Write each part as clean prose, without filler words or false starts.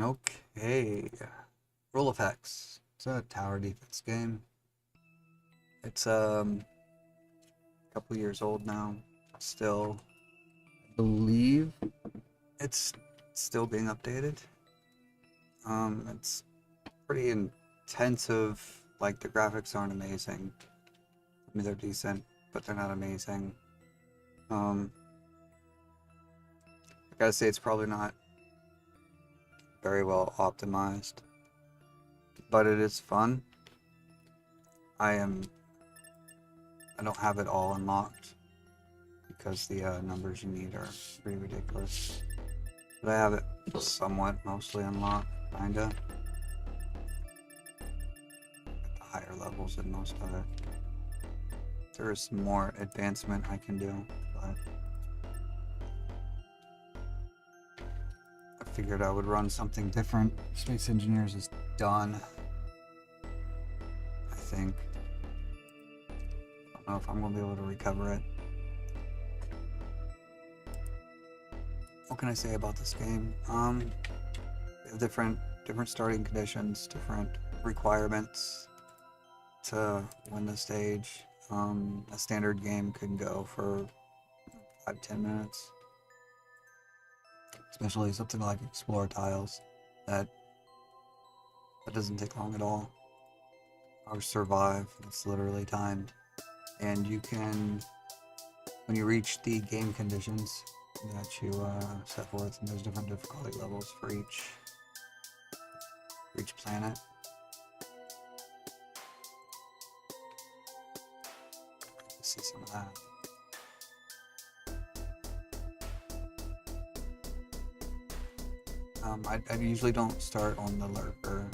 Okay. Rule of Hex. It's a tower defense game. It's a couple years old now. Still, I believe it's still being updated. It's pretty intensive. Like the graphics aren't amazing. I mean they're decent, but they're not amazing. Um, I gotta say it's probably not very well optimized, but it is fun. I am I don't have it all unlocked because the numbers you need are pretty ridiculous. But I have it somewhat mostly unlocked, kinda. At the higher levels than most of it. There is some more advancement I can do, but I figured I would run something different. Space Engineers is done, I think. I don't know if I'm going to be able to recover it. What can I say about this game? We have different starting conditions, different requirements to win the stage. A standard game could go for 5-10 minutes, especially something like Explore Tiles that doesn't take long at all. Or Survive, it's literally timed, and you can, when you reach the game conditions that you set forth, and there's different difficulty levels for each planet. See some of that. I usually don't start on the lurker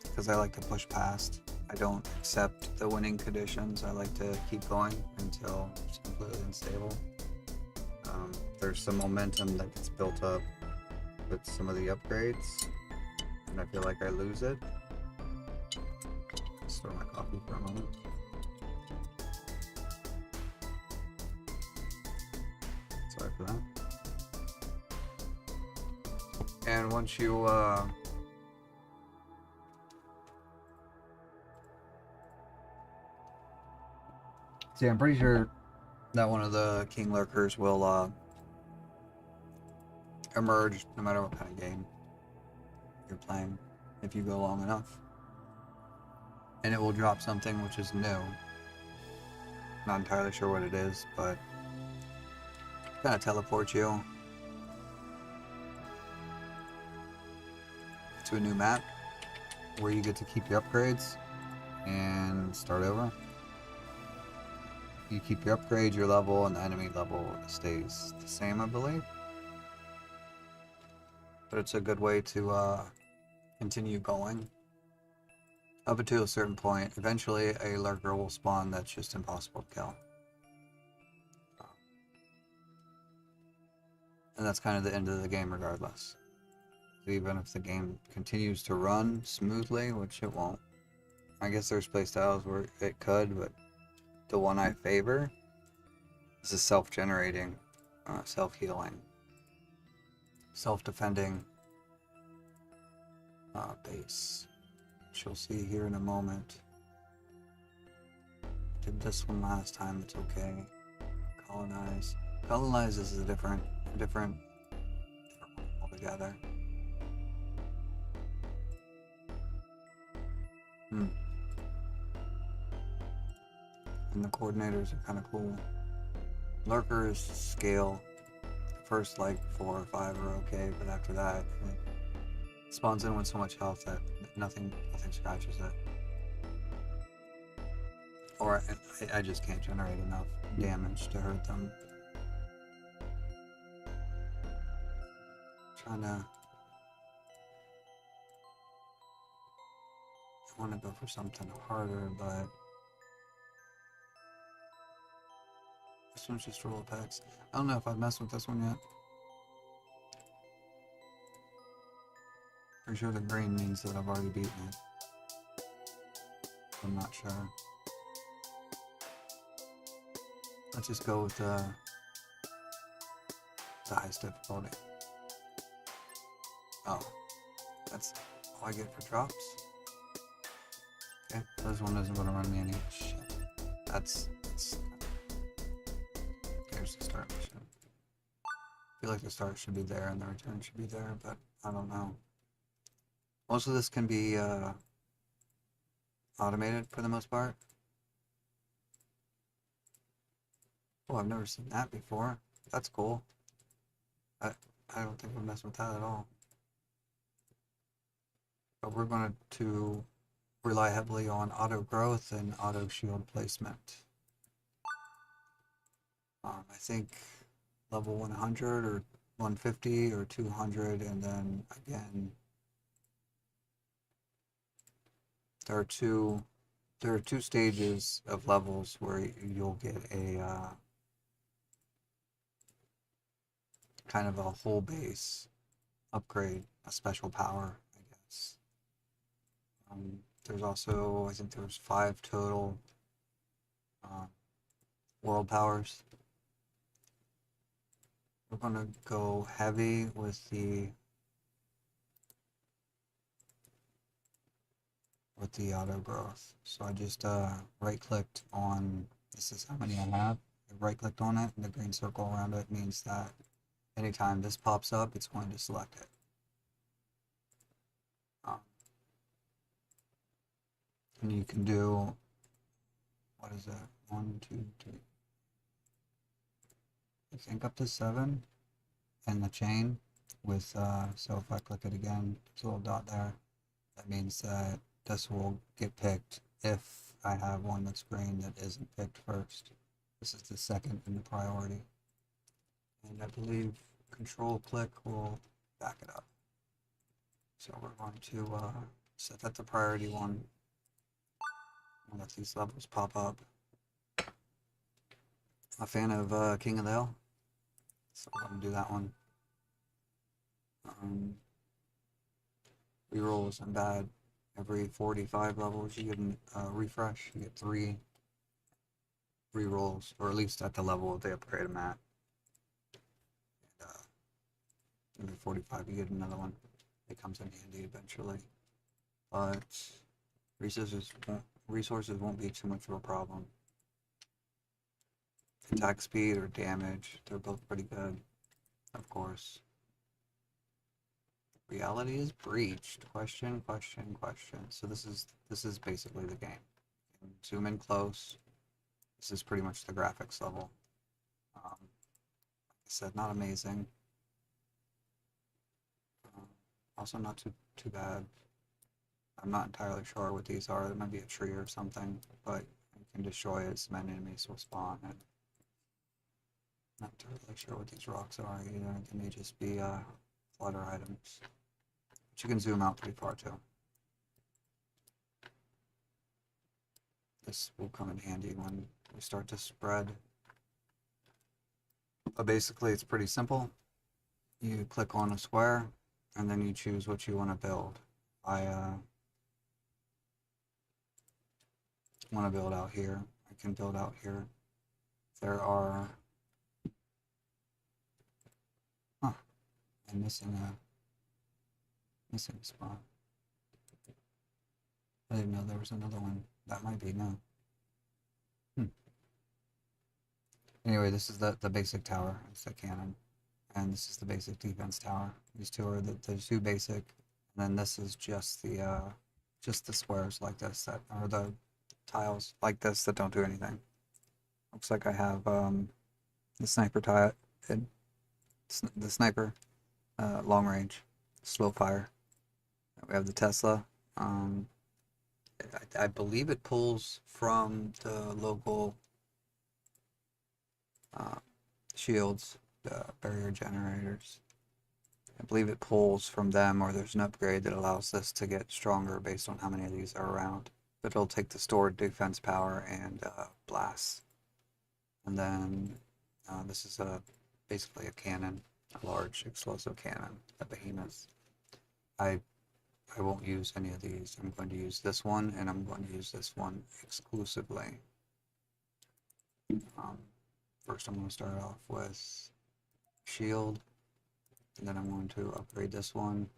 because I like to push past. I don't accept the winning conditions. I like to keep going until it's completely unstable. There's some momentum that gets built up with some of the upgrades, and I feel like I lose it. Store my coffee for a moment. Sorry for that. And once you see, I'm pretty sure that one of the king lurkers will emerge no matter what kind of game you're playing if you go long enough, and it will drop something which is new. Not entirely sure what it is, but kind of teleports you to a new map where you get to keep your upgrades and start over. You keep your upgrades, your level, and the enemy level stays the same, I believe. But it's a good way to continue going up until a certain point. Eventually, a lurker will spawn that's just impossible to kill. And that's kind of the end of the game regardless. Even if the game continues to run smoothly, which it won't. I guess there's playstyles where it could, but the one I favor is a self-generating, self-healing, self-defending base, which you'll see here in a moment. Did this one last time, it's okay. Colonize. Colonize is a different one altogether. And the coordinators are kind of cool. Lurkers scale. First like 4 or 5 are okay, but after that it spawns in with so much health that nothing scratches it. Or I just can't generate enough damage to hurt them. I want to go for something harder, but this one's just roll packs. I don't know if I've messed with this one yet. For sure the green means that I've already beaten it. I'm not sure. Let's just go with the highest difficulty. Oh, that's all I get for drops? Okay, this one isn't gonna run me any shit. That's here's the start mission. I feel like the start should be there and the return should be there, but I don't know. Most of this can be automated for the most part. Oh, I've never seen that before. That's cool. I don't think we'll mess with that at all. But we're going to rely heavily on auto growth and auto shield placement. I think level 100 or 150 or 200, and then again there are two stages of levels where you'll get a kind of a whole base upgrade, a special power, I guess. There's also, I think there's 5 total world powers. We're gonna go heavy with the auto growth. So I just right clicked on, this is how many I have. I right clicked on it and the green circle around it means that anytime this pops up, it's going to select it. And you can do, what is that? 1, 2, 3. I think up to 7 in the chain with, so if I click it again, there's a little dot there. That means that this will get picked if I have one that's green that isn't picked first. This is the second in the priority. And I believe control click will back it up. So we're going to set that to priority 1. I'll let these levels pop up. A fan of King of the Hill, so I'm going to do that one. Rerolls isn't bad. Every 45 levels you get a refresh. You get 3 rerolls, or at least at the level they upgrade them at. And, every 45 you get another one. It comes in handy eventually. But resources won't be too much of a problem. Attack speed or damage, they're both pretty good, of course. Reality is breached. Question, question, question. So this is basically the game. Zoom in close. This is pretty much the graphics level. Like I said, not amazing. Also not too bad. I'm not entirely sure what these are. There might be a tree or something, but you can destroy it. Some enemies will spawn. And not entirely sure what these rocks are either. They may just be clutter items. But you can zoom out pretty far too. This will come in handy when we start to spread. But basically it's pretty simple. You click on a square and then you choose what you want to build. I want to build out here. I can build out here. There are... Huh. I'm missing a spot. I didn't know there was another one. That might be no. Anyway, this is the basic tower. It's the cannon. And this is the basic defense tower. These two are the 2 basic. And then this is just the squares like this that are the tiles like this that don't do anything. Looks like I have the sniper tile, the sniper, long range, slow fire. We have the Tesla. I believe it pulls from the local shields, the barrier generators. I believe it pulls from them, or there's an upgrade that allows this to get stronger based on how many of these are around. But it'll take the stored defense power and blast. And then this is basically a cannon, a large explosive cannon, a behemoth. I won't use any of these. I'm going to use this one, and I'm going to use this one exclusively. First I'm going to start off with shield, and then I'm going to upgrade this one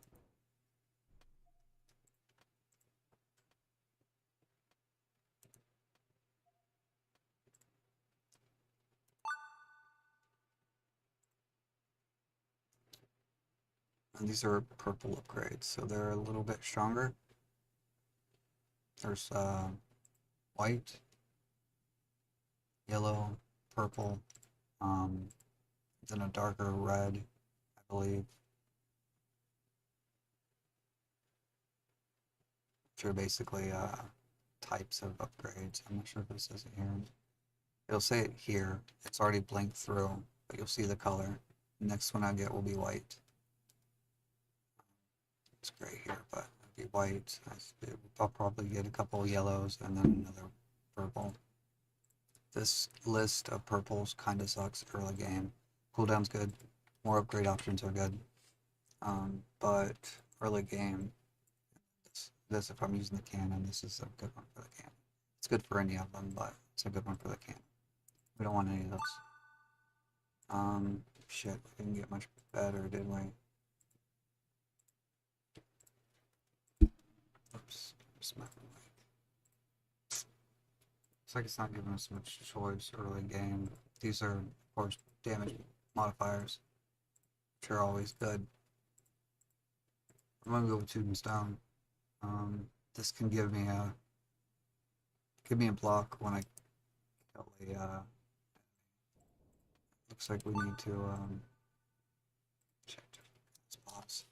And these are purple upgrades, so they're a little bit stronger. There's white, yellow, purple, then a darker red, I believe. Which are basically types of upgrades. I'm not sure if it says it here. It'll say it here. It's already blinked through, but you'll see the color. The next one I get will be white. It's gray here, but it'll be white. I'll probably get a couple yellows and then another purple. This list of purples kind of sucks early game. Cooldown's good. More upgrade options are good. But early game, this if I'm using the cannon, this is a good one for the cannon. It's good for any of them, but it's a good one for the cannon. We don't want any of those. Shit, we didn't get much better, did we? Oops, smack my mic. Looks like it's not giving us much choice early game. These are, of course, damage modifiers, which are always good. I'm gonna go with Tombstone. This can give me a block when I kill a. Looks like we need to check. Pause.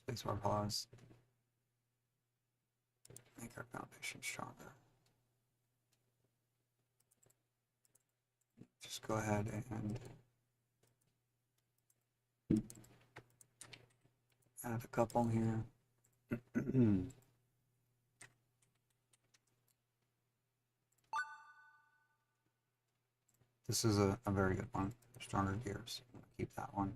Spacebar pause. Make our foundation stronger. Just go ahead and add a couple here. This is a very good one. Stronger gears. I'm gonna keep that one.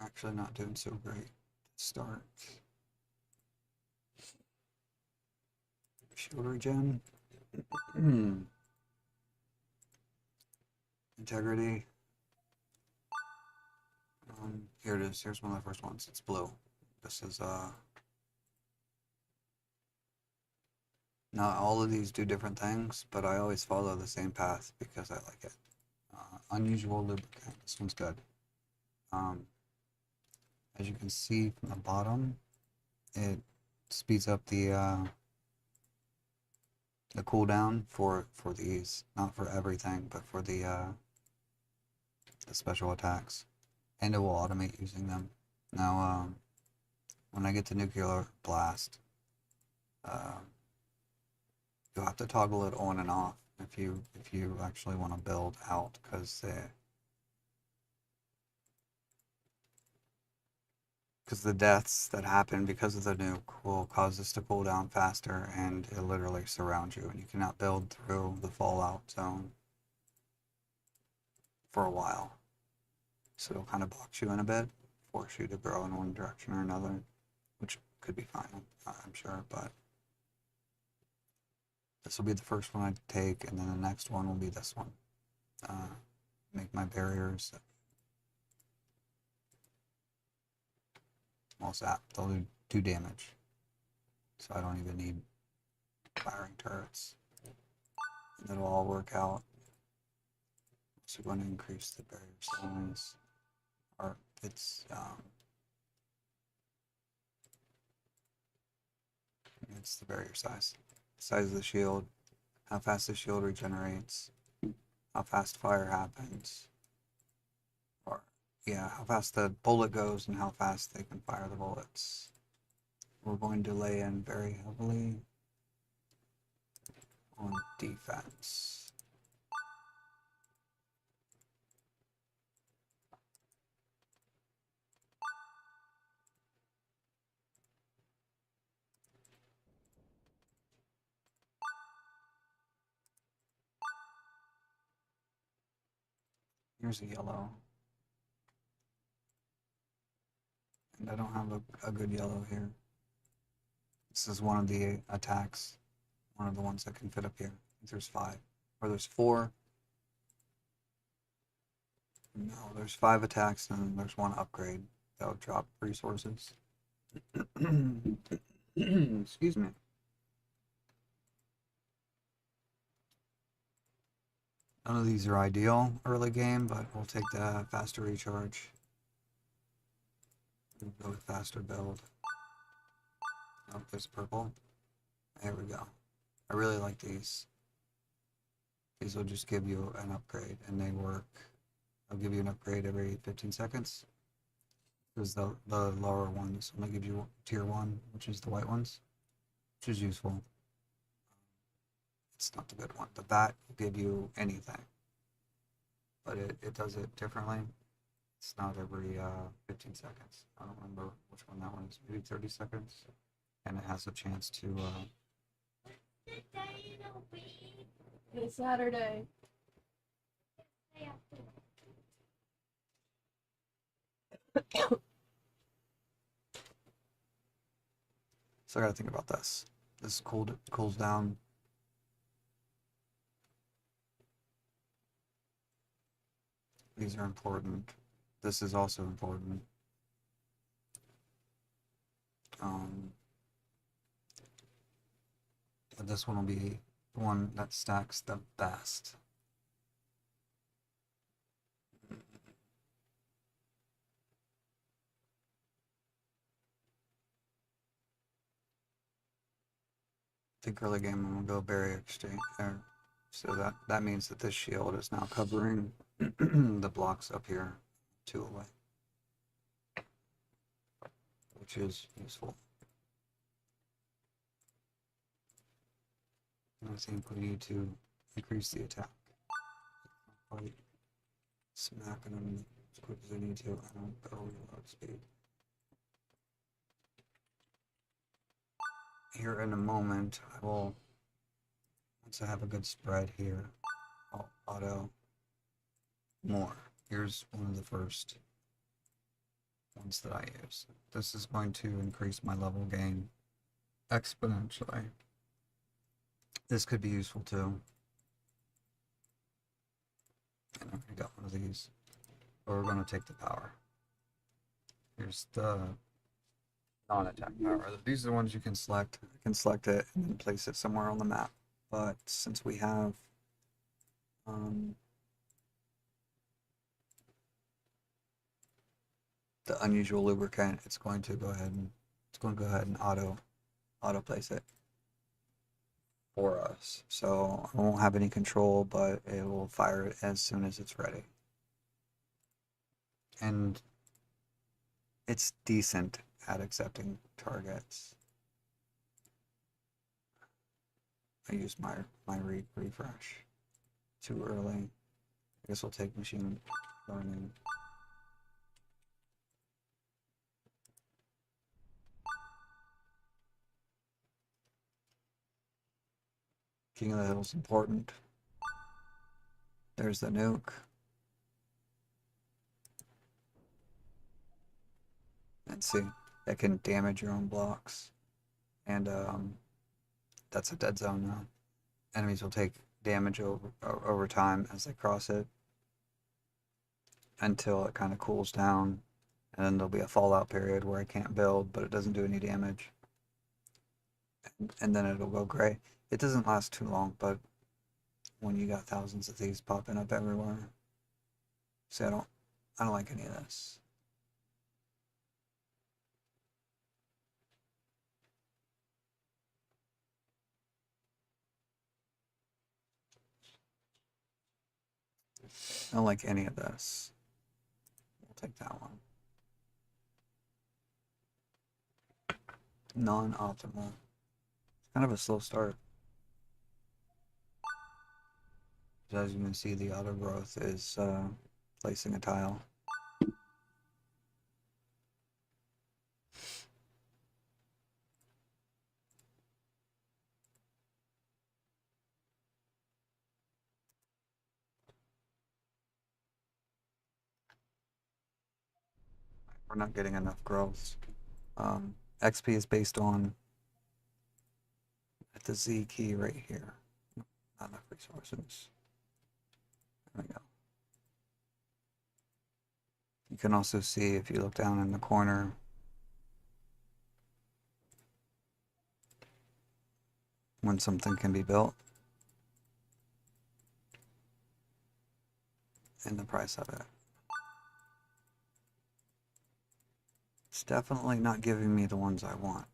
Actually not doing so great to start. Shield regen. Integrity. Here it is. Here's one of the first ones. It's blue. This is not all of these do different things, but I always follow the same path because I like it. Unusual lubricant. This one's good. As you can see from the bottom, it speeds up the cooldown for these, not for everything, but for the special attacks, and it will automate using them. Now, when I get to nuclear blast, you'll have to toggle it on and off if you actually want to build out, because the deaths that happen because of the nuke will cause this to cool down faster, and it literally surrounds you, and you cannot build through the fallout zone for a while. So it'll kind of box you in a bit, force you to grow in one direction or another, which could be fine, I'm sure, but this will be the first one I take, and then the next one will be this one. Make my barriers well zapped. They'll do damage, so I don't even need firing turrets. And it'll all work out. So we're going to increase the barrier size, or it's the barrier size of the shield, how fast the shield regenerates, how fast fire happens, or yeah, how fast the bullet goes and how fast they can fire the bullets. We're going to lay in very heavily on defense. Here's a yellow. And I don't have a good yellow here. This is one of the attacks. One of the ones that can fit up here. There's 5. Or there's 4. No, there's 5 attacks and then there's 1 upgrade that'll drop resources. Excuse me. None of these are ideal early game, but we'll take the faster recharge. We'll go with faster build. Oh, there's purple. There we go. I really like these. These will just give you an upgrade, and they work. I'll give you an upgrade every 15 seconds. Because the lower ones only give you tier 1, which is the white ones, which is useful. It's not the good one. The bat will give you anything, but it does it differently. It's not every 15 seconds. I don't remember which one that one is. Maybe 30 seconds. And it has a chance to... It's Saturday. So I gotta think about this. This cools down. These are important. This is also important. But this one will be the one that stacks the best. I think early game I'm gonna go barrier exchange. So that means that this shield is now covering the blocks up here 2 away, which is useful. And I think we need to increase the attack. Quite smacking them as quick as I need to. I don't go reload speed. Here in a moment, I will, once I have a good spread here, I'll auto more. Here's one of the first ones that I use. This is going to increase my level gain exponentially. This could be useful too. And I've already got one of these. But we're going to take the power. Here's the non-attack power. These are the ones you can select. I can select it and then place it somewhere on the map. But since we have the unusual lubricant, it's going to go ahead and auto place it for us. So I won't have any control, but it will fire it as soon as it's ready. And it's decent at accepting targets. I used my refresh too early. I guess we'll take machine learning. King of the Hill is important. There's the nuke. And see, that can damage your own blocks. And that's a dead zone now. Enemies will take damage over time as they cross it until it kind of cools down. And then there'll be a fallout period where I can't build, but it doesn't do any damage. And then it'll go gray. It doesn't last too long, but when you got thousands of these popping up everywhere. See, I don't like any of this. I don't like any of this. We'll take that one. Non-optimal. Kind of a slow start. As you can see, the auto growth is placing a tile. We're not getting enough growth. XP is based on the Z key right here. Not enough resources. There we go. You can also see if you look down in the corner when something can be built. in the price of it. It's definitely not giving me the ones I want.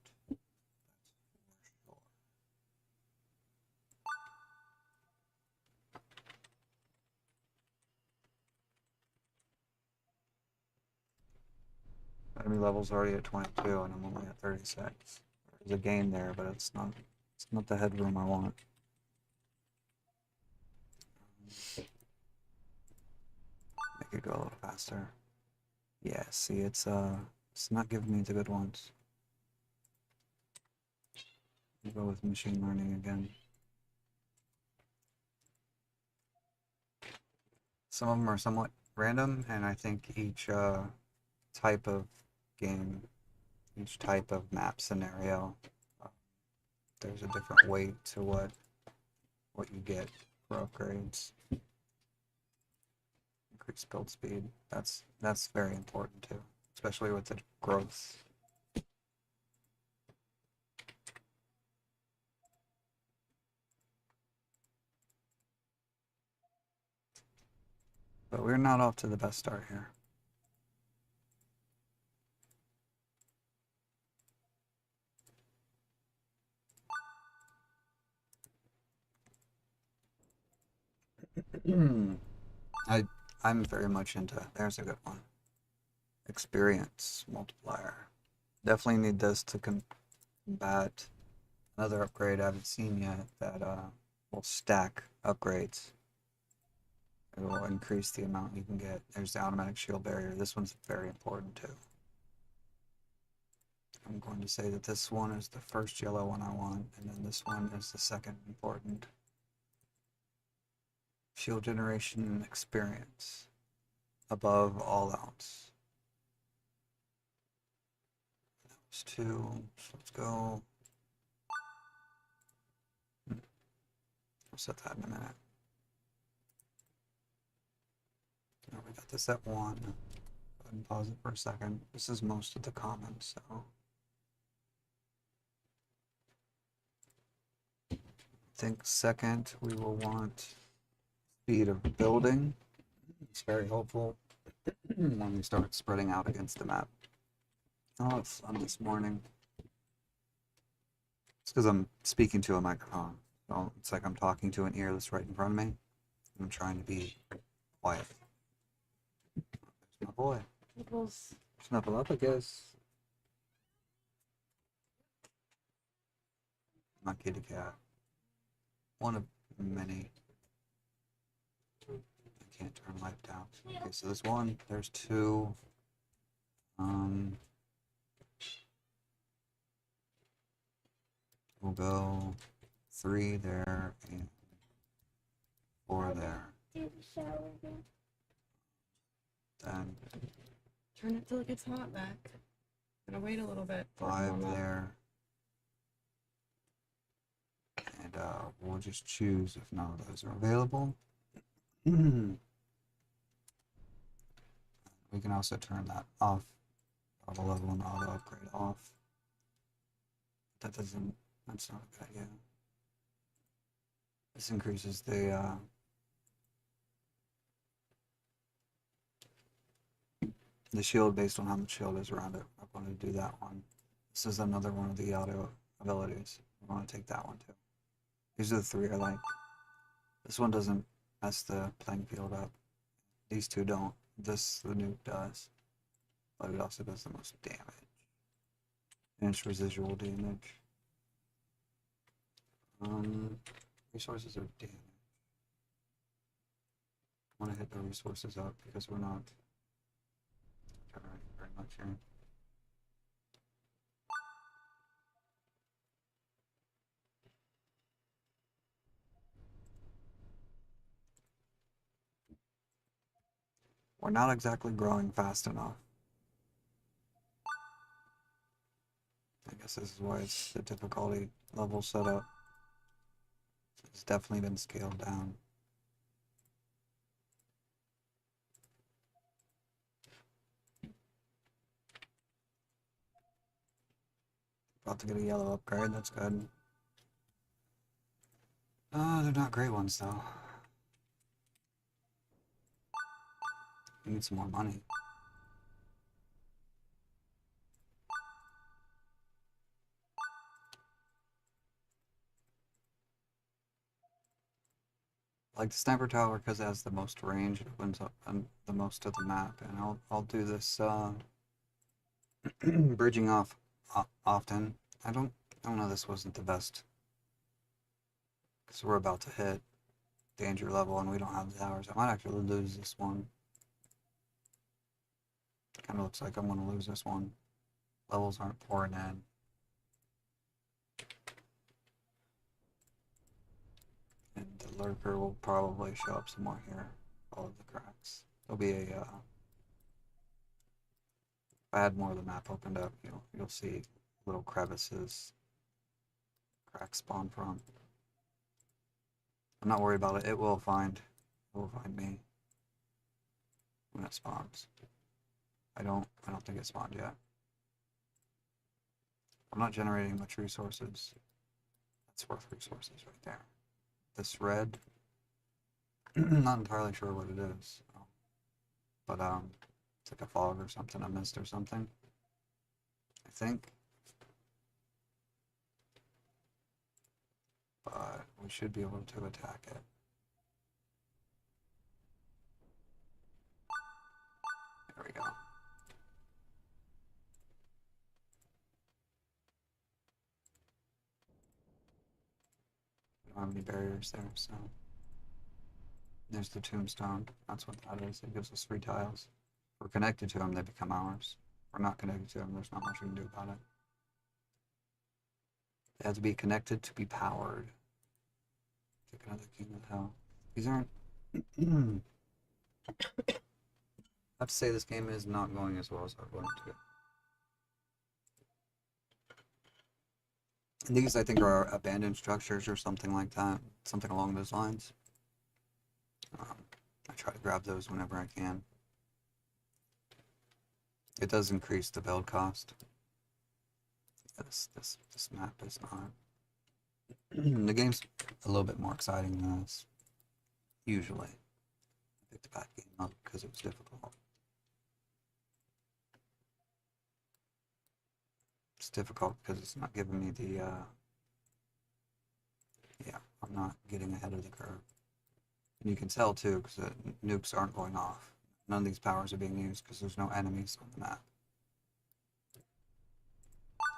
Enemy level's already at 22 and I'm only at 36. There's a gain there, but it's not the headroom I want. Make it go a little faster. Yeah, see, it's not giving me the good ones. I'll go with machine learning again. Some of them are somewhat random, and I think each type of game, each type of map scenario, uh, there's a different weight to what you get for upgrades. Increased build speed. That's very important too, especially with the growth. But we're not off to the best start here. I'm very much into, there's a good one. Experience multiplier. Definitely need this to combat another upgrade I haven't seen yet that will stack upgrades. It will increase the amount you can get. There's the automatic shield barrier. This one's very important too. I'm going to say that this one is the first yellow one I want, and then this one is the second important. Shield generation and experience above all else. That was 2, so let's go. I'll set that in a minute. Now we got this at 1. Go ahead and pause it for a second. This is most of the comments, so. I think second we will want speed of building. It's very helpful when we start spreading out against the map. Oh, it's fun this morning. It's because I'm speaking to a microphone. So it's like I'm talking to an ear that's right in front of me. I'm trying to be quiet. There's my boy. Nipples. Snuggle up, I guess. My kitty cat. One of many. I can't turn light down. Okay, so there's 1, there's 2. We'll go 3 there and 4 there. Then Turn it till it gets hot back. Gotta wait a little bit. 5 there. And we'll just choose if none of those are available. We can also turn that off. Auto level and auto upgrade off. That's not a good idea. This increases the shield based on how much shield is around it. I'm going to do that one. This is another one of the auto abilities. I'm going to take that one too. These are the 3 I like. This one doesn't mess the playing field up. These 2 don't. This, the nuke does. But it also does the most damage. And it's residual damage. Resources are damage. I want to hit the resources up because we're not generating very much here. We're not exactly growing fast enough. I guess this is why it's the difficulty level set up. It's definitely been scaled down. About to get a yellow upgrade, that's good. They're not great ones though. We need some more money. I like the sniper tower because it has the most range. It opens up the most of the map, and I'll do this bridging off often. I don't know. This wasn't the best because we're about to hit danger level and we don't have the towers. I might actually lose this one. Kind of looks like I'm gonna lose this one. Levels aren't pouring in. And the lurker will probably show up somewhere here. All of the cracks. There'll be a if I had more of the map opened up, you'll see little crevices cracks spawn from. I'm not worried about it. It will find me when it spawns. I don't think it spawned yet. I'm not generating much resources. That's worth resources right there. This red, not entirely sure what it is, but it's like a fog or something, a mist or something, I think. But we should be able to attack it. There we go. We don't have any barriers there, so. There's the tombstone. That's what that is. It gives us 3 tiles. If we're connected to them, they become ours. If we're not connected to them, there's not much we can do about it. They have to be connected to be powered. Take another king of hell. These aren't. I have to say this game is not going as well as I wanted to. And these, I think, are abandoned structures or something like that. Something along those lines. I try to grab those whenever I can. It does increase the build cost. This map is not. The game's a little bit more exciting than this. Usually. I picked a bad game up because it was difficult. It's difficult because it's not giving me the, yeah, I'm not getting ahead of the curve. And you can tell too, because the nukes aren't going off. None of these powers are being used because there's no enemies on the map.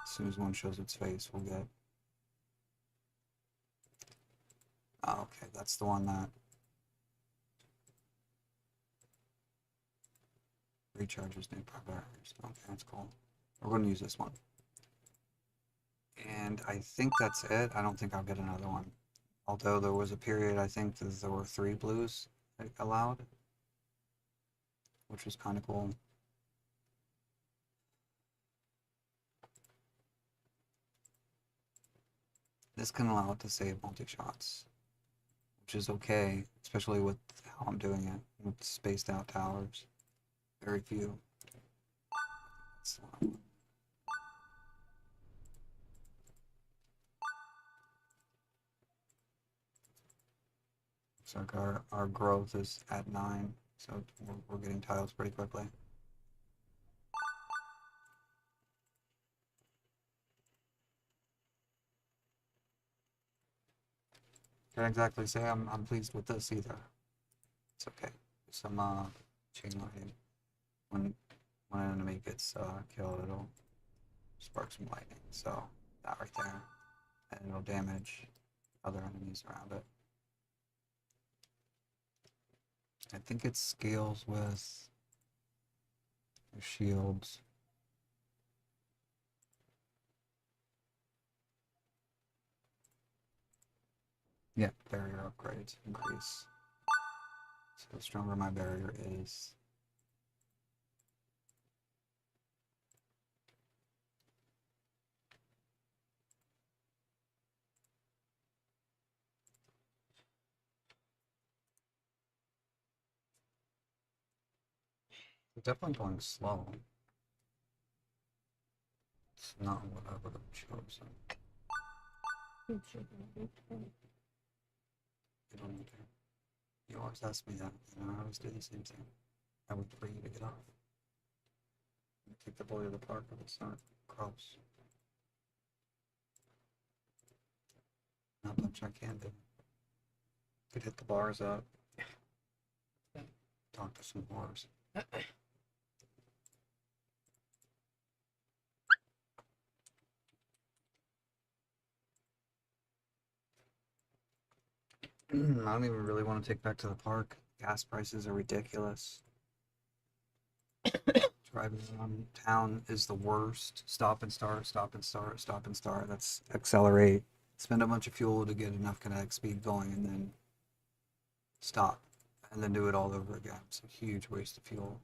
As soon as one shows its face, we'll get... Oh, okay, that's the one that... recharges new barriers. Okay, that's cool. We're going to use this one. And I think that's it. I don't think I'll get another one. Although there was a period, I think, that there were 3 blues allowed. Which was kind of cool. This can allow it to save multi-shots. Which is okay, especially with how I'm doing it. With spaced out towers. Very few. So our growth is at 9, so we're getting tiles pretty quickly. Can't exactly say I'm pleased with this either. It's okay. Some chain lightning. When an enemy gets killed, it'll spark some lightning. So that right there, and it'll damage other enemies around it. I think it scales with the shields. Yeah, barrier upgrades increase. So the stronger my barrier is, it's definitely going slow. It's not what I would have chosen. You don't need to. You always ask me that, and I always do the same thing. I would for you to get off. Take the boy to the park if it's not close. Not much I can do. Could hit the bars up. Talk to some bars. I don't even really want to take back to the park. Gas prices are ridiculous. Driving around town is the worst. Stop and start, stop and start, stop and start. That's accelerate. Spend a bunch of fuel to get enough kinetic speed going and then stop. And then do it all over again. It's a huge waste of fuel.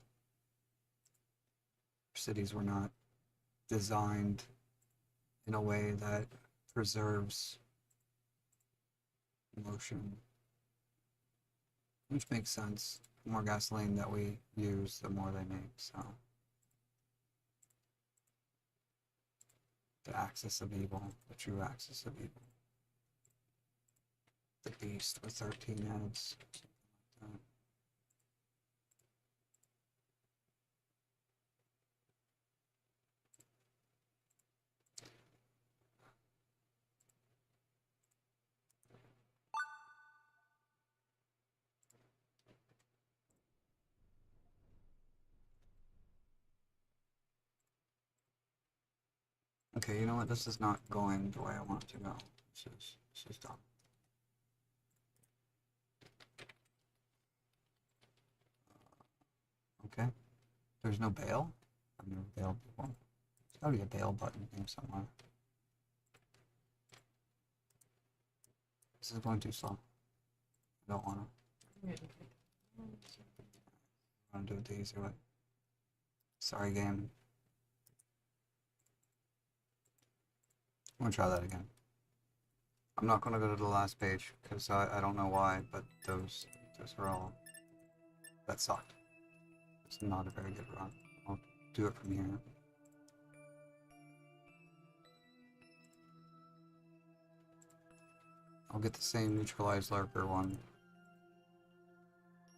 Cities were not designed in a way that preserves motion. Which makes sense. The more gasoline that we use, the more they make, so. The axis of evil, the true axis of evil. The beast with 13 heads. Okay, you know what? This is not going the way I want it to go. This is dumb. Okay. There's no bail? I've never bailed before. There's gotta be a bail button here somewhere. This is going too slow. I don't wanna. I wanna do it the easy way. Sorry, game. I'm gonna try that again. I'm not gonna go to the last page because I don't know why, but those are all that sucked. It's not a very good run. I'll do it from here. I'll get the same neutralized lurker one.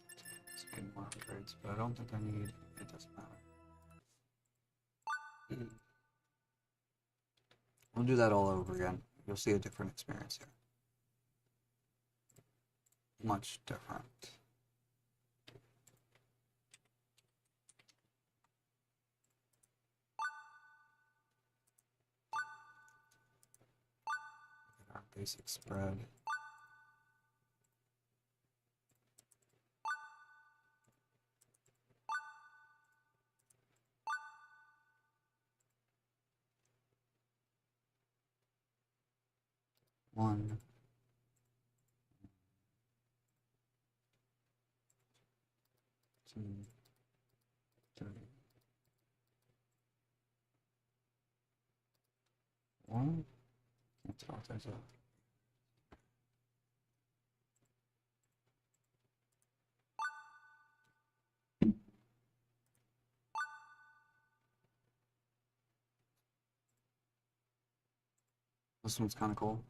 Let's get more upgrades, but I don't think I need. It doesn't matter. We'll do that all over again. You'll see a different experience here. Much different. Our basic spread. One. Two. Three. One. Can't tell if there's a. This one's kind of cool.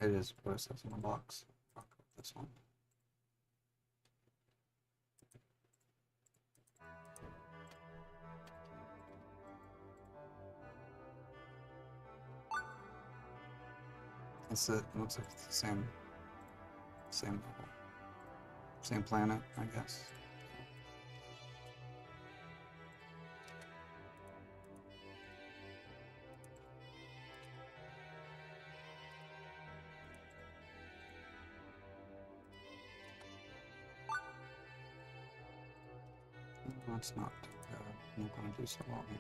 It is what it says in the box. Fuck this one. It looks like it's the same planet, I guess. That's not too good. I'm not gonna do so well here.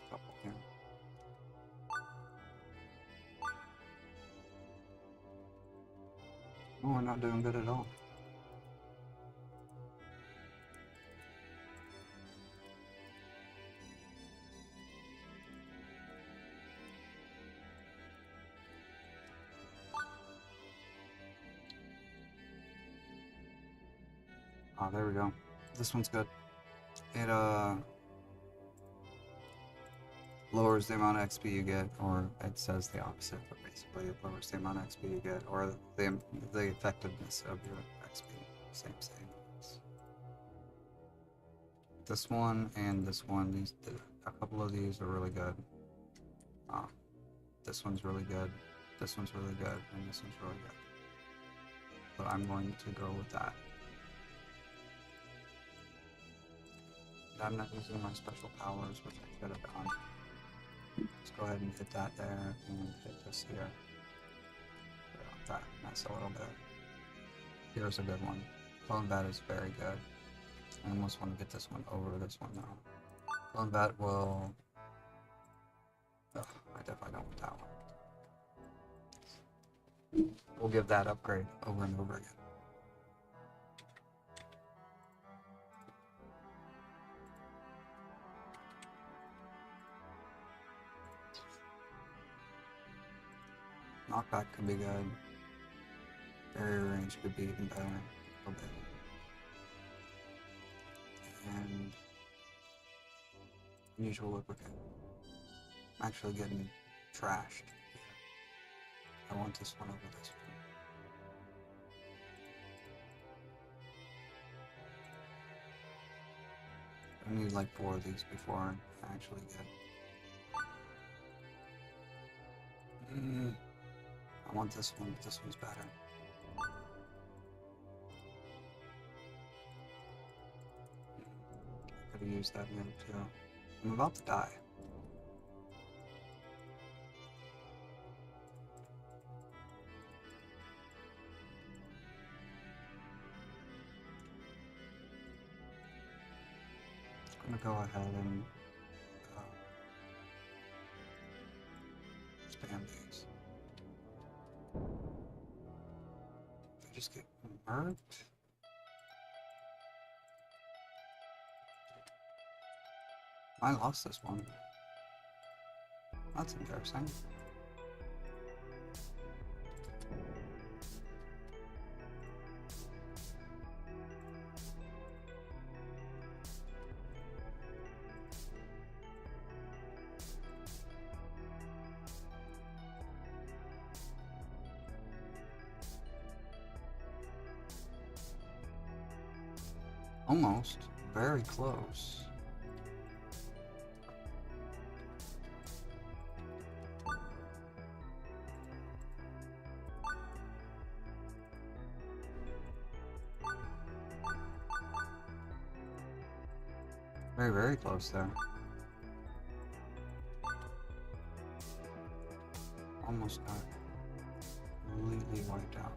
A couple here. Oh, we're not doing good at all. Oh, there we go. This one's good. It lowers the amount of XP you get, or it says the opposite, but basically. It lowers the amount of XP you get, or the effectiveness of your XP. Same. This one and this one, a couple of these are really good. This one's really good, this one's really good, and this one's really good. But I'm going to go with that. I'm not using my special powers, which I could have done. Let's go ahead and hit that there, and hit this here. That mess a little bit. Here's a good one. Clone Bat is very good. I almost want to get this one over this one though. Clone Bat will... Ugh, I definitely don't want that one. We'll give that upgrade over and over again. Knockback could be good. Barrier range could be even better. A little bit. And unusual lubricant. I'm actually getting trashed. I want this one over this one. I need like 4 of these before I actually get. I want this one, but this one's better. I could have used that move too. I'm about to die. I'm gonna go ahead and spam these. I just get murked. I lost this one. That's embarrassing. Almost. Very close. Very close there. Almost got completely wiped out.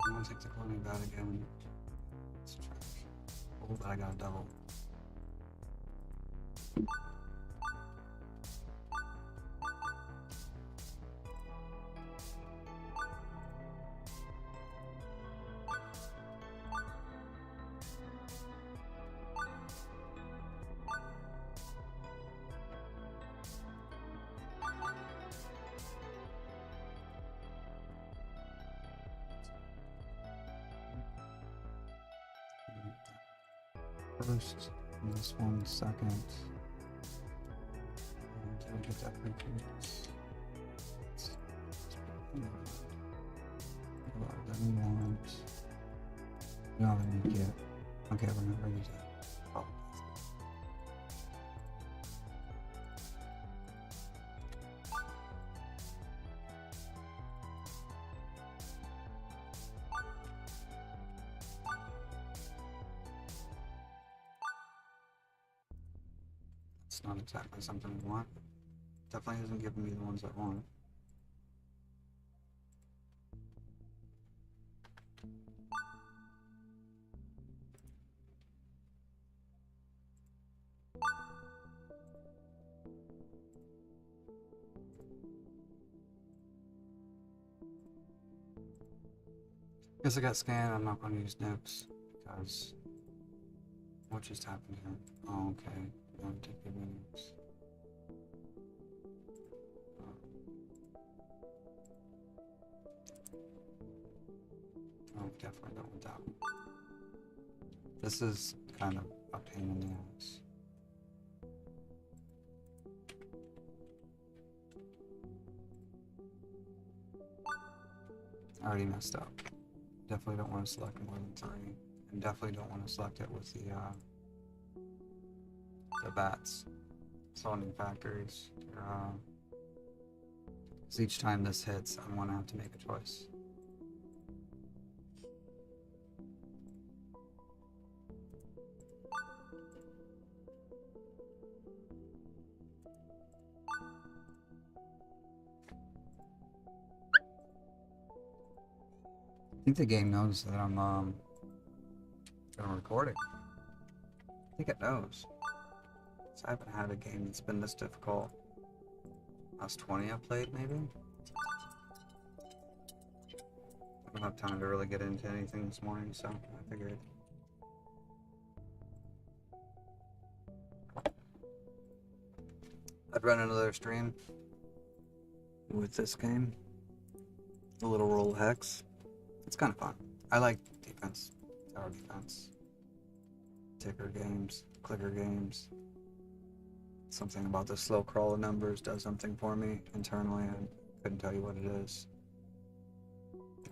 I'm gonna take the cloning bat again. It's trash. Oh, but I got a double. First, and this one second. Until we get that repeat. Then we want. No, I need to get. Okay, we're not ready to. Oh. It's not exactly something we want. Definitely isn't giving me the ones I want. Guess I got scanned. I'm not going to use nukes because What just happened here? Oh, okay. Don't take your winnings. Oh, definitely don't want that one. This is kind of a pain in the ass. I already messed up. Definitely don't want to select more than 3. And definitely don't want to select it with the bats. Soloning factories. Because each time this hits, I'm going to have to make a choice. I think the game knows that I'm recording. I think it knows. So I haven't had a game that's been this difficult. Last 20 I played, maybe? I don't have time to really get into anything this morning, so I figured. I'd run another stream with this game. A little roll of Hex. It's kind of fun. I like defense, tower defense, ticker games, clicker games. Something about the slow crawl of numbers does something for me internally. I couldn't tell you what it is.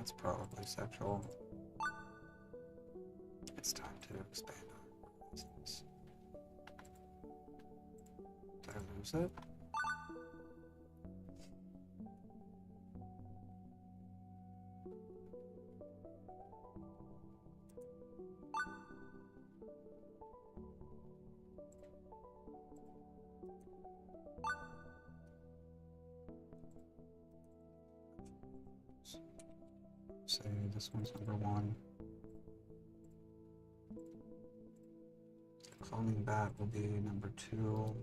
It's probably sexual. It's time to expand our horizons. Did I lose it? Say this one's number 1. Cloning bat will be number 2.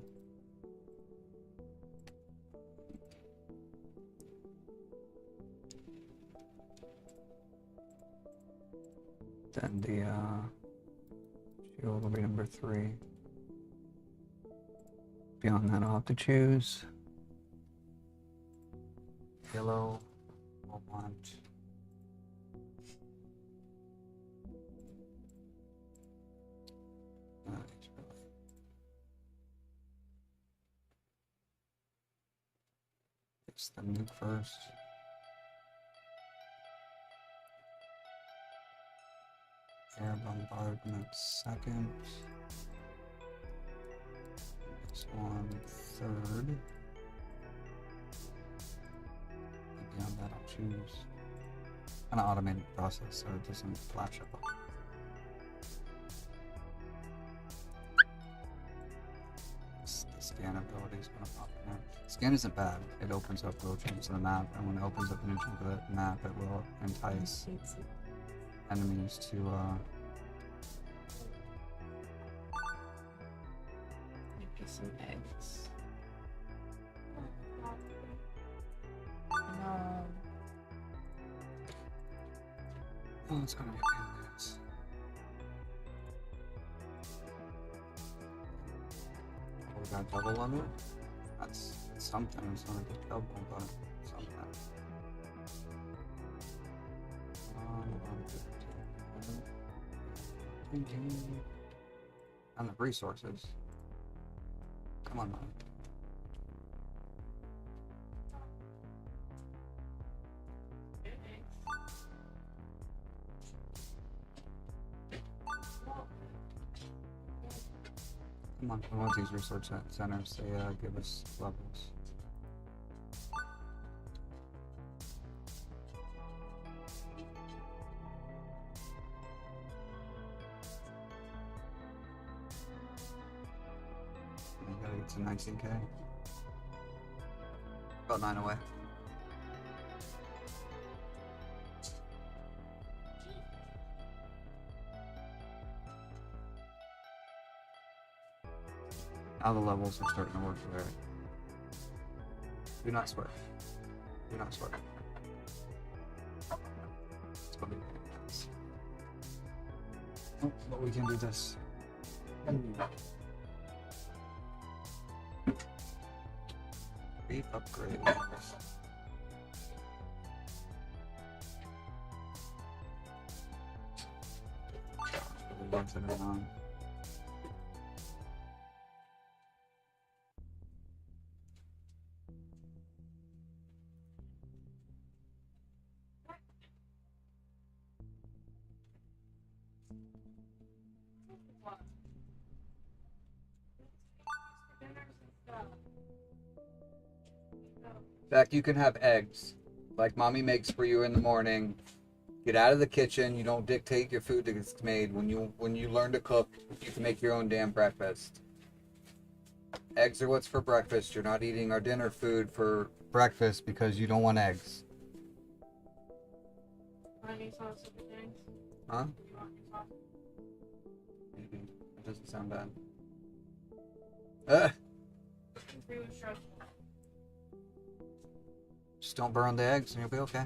Then the shield will be number 3. Beyond that, I'll have to choose. Yellow, I'll want. Fix the nuke first. Air bombardment second. This one third. And beyond that, I'll choose an automated process so it doesn't flash up. The scan ability is going to pop in there. Scan isn't bad. It opens up little chunks of the map, and when it opens up a new chunk of the map, it will entice enemies to Maybe some eggs. oh, it's gonna be pancakes. Oh, we got double limit? That's something. It's not a good double, but something. And the resources. Come on, man. Come on, we want these research centers. They give us levels. We gotta get to 19K. About 9 away. Now the levels are starting to work there. Do not swear. Do not swear. It's gonna be nice. Oh, but we can do this. Brief upgrades. The ones that are on. In fact, you can have eggs, like mommy makes for you in the morning. Get out of the kitchen. You don't dictate your food that gets made. When you learn to cook, you can make your own damn breakfast. Eggs are what's for breakfast. You're not eating our dinner food for breakfast because you don't want eggs. Any sauce with the eggs? Huh? You want any sauce? Maybe. That doesn't sound bad. Ugh. Cooking for you is stressful. Just don't burn the eggs and you'll be okay.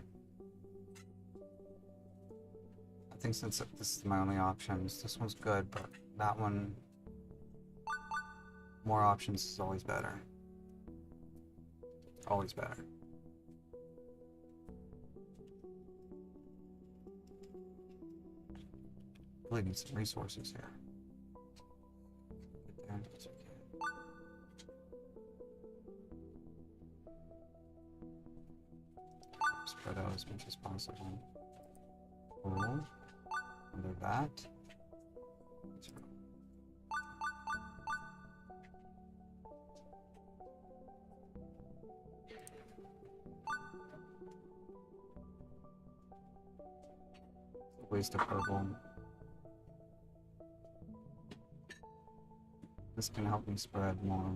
I think since this is my only options, this one's good, but that one, more options is always better. Always better. Really need some resources here. Get there as we can. Spread out as much as possible. Cool. Under that. Waste of purple. This can help me spread more.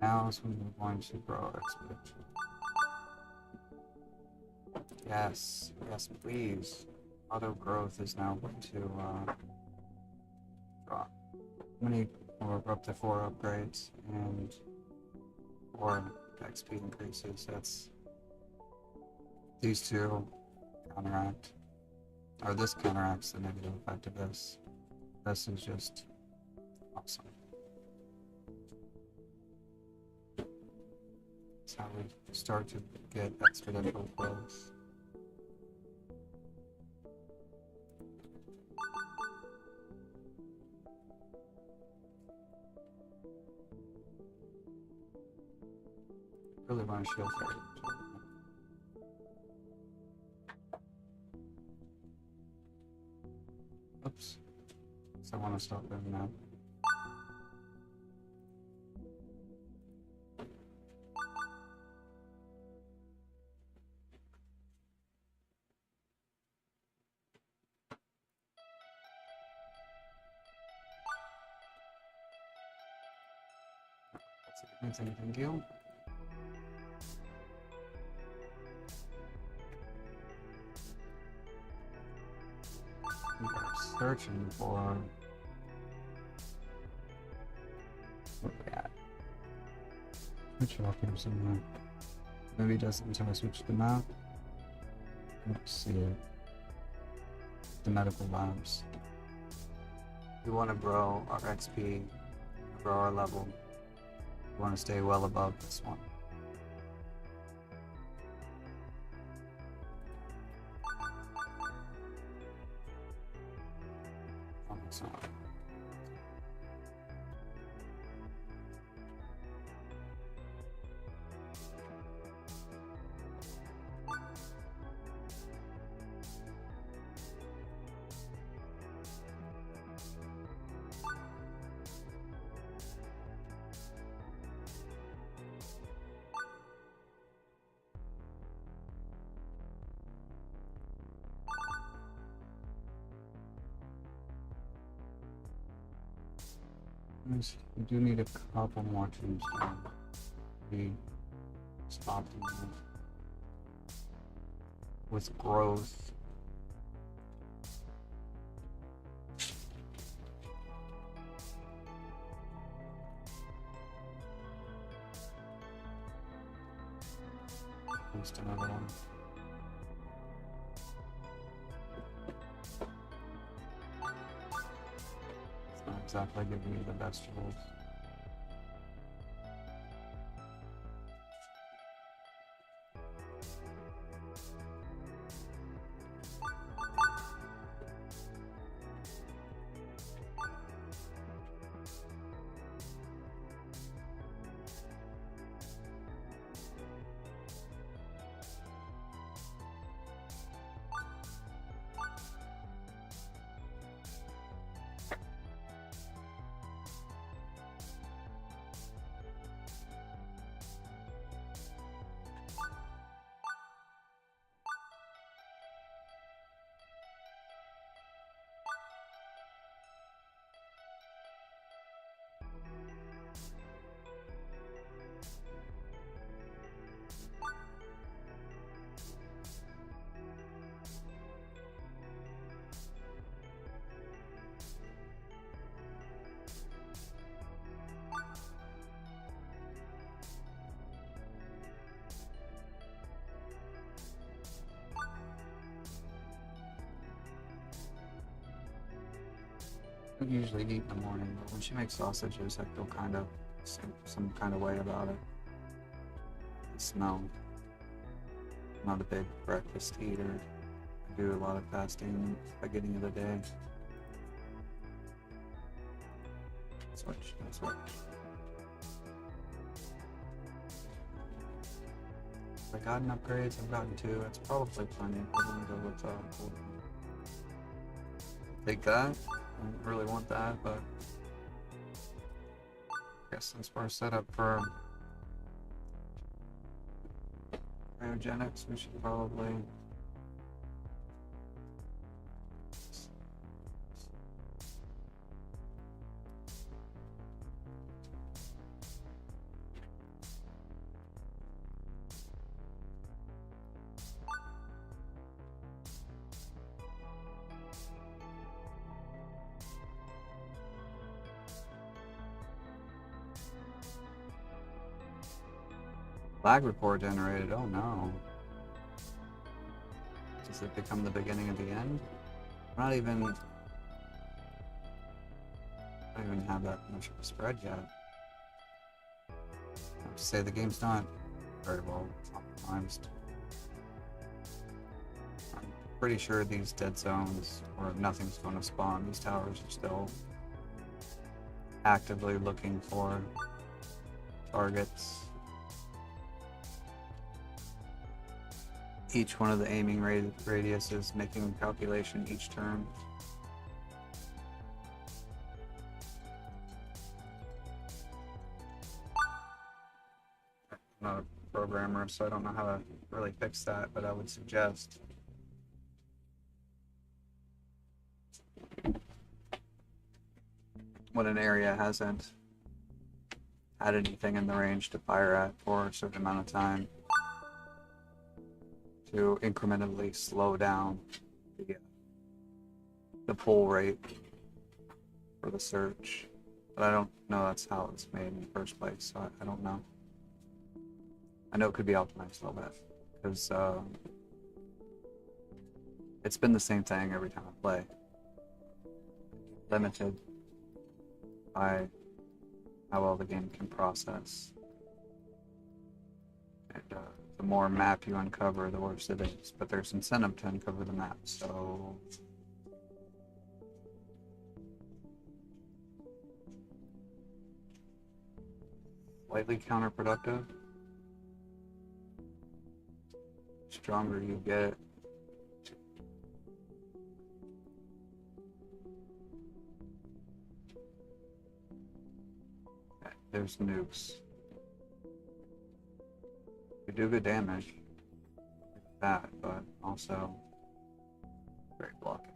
Now is when we're going to grow exponentially. Yes, yes, please. Auto growth is now going to drop. Many or up to 4 upgrades and 4 XP increases. That's these two counteract, or this counteracts the negative effect of this. This is just awesome. That's how we start to get exponential growth. Really want to shield fairy. Oops. So I want to stop doing that. Thank you. We are searching for. Where are we at? Switch it off here somewhere. Maybe it doesn't until I switch the map. Let's see it. The medical labs. We want to grow our XP, grow our level. We want to stay well above this one. Oh, it's not. We do need a couple more tombstones. be optimal with growth. At least another one. It's not exactly giving you the vegetables. I don't usually eat in the morning, but when she makes sausages, I feel kind of some kind of way about it. The smell. I'm not a big breakfast eater. I do a lot of fasting at the beginning of the day. Switch. If I gotten upgrades, I've gotten 2. It's probably plenty. I'm gonna go with take that. I don't really want that, but I guess since we're set up for cryogenics, we should probably lag report generated. Oh no. Does it become the beginning of the end? I'm not even... I don't even have that much of a spread yet. I have to say the game's not very well optimized. I'm pretty sure these dead zones where nothing's going to spawn, these towers are still actively looking for targets. Each one of the aiming radius is making a calculation each turn. I'm not a programmer, so I don't know how to really fix that, but I would suggest when an area hasn't had anything in the range to fire at for a certain amount of time, to incrementally slow down the pull rate for the search. But I don't know that's how it's made in the first place, so I don't know. I know it could be optimized a little bit, because it's been the same thing every time I play. Limited by how well the game can process. And the more map you uncover, the worse it is. But there's incentive to uncover the map, so... slightly counterproductive. Stronger you get, there's nukes. We do good damage with that, but also very blocking.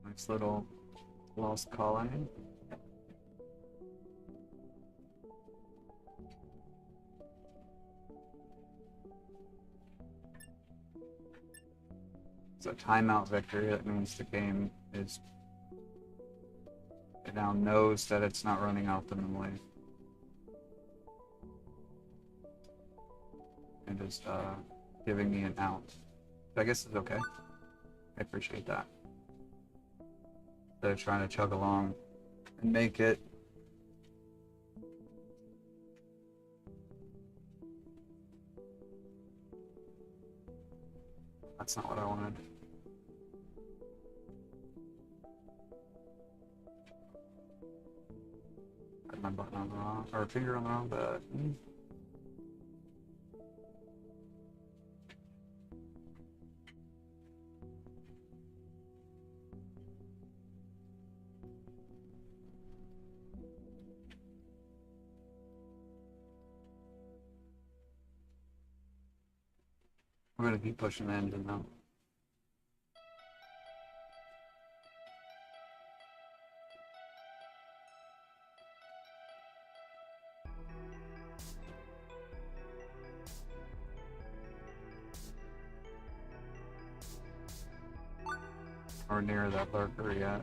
Nice little lost colony. It's a timeout victory. That means the game is, it now knows that it's not running optimally. And just giving me an out. I guess it's okay. I appreciate that. They're trying to chug along and make it. That's not what I wanted. Got my button on the wrong, or finger on the wrong button. We're gonna keep pushing the engine though. Or near that lurker yet.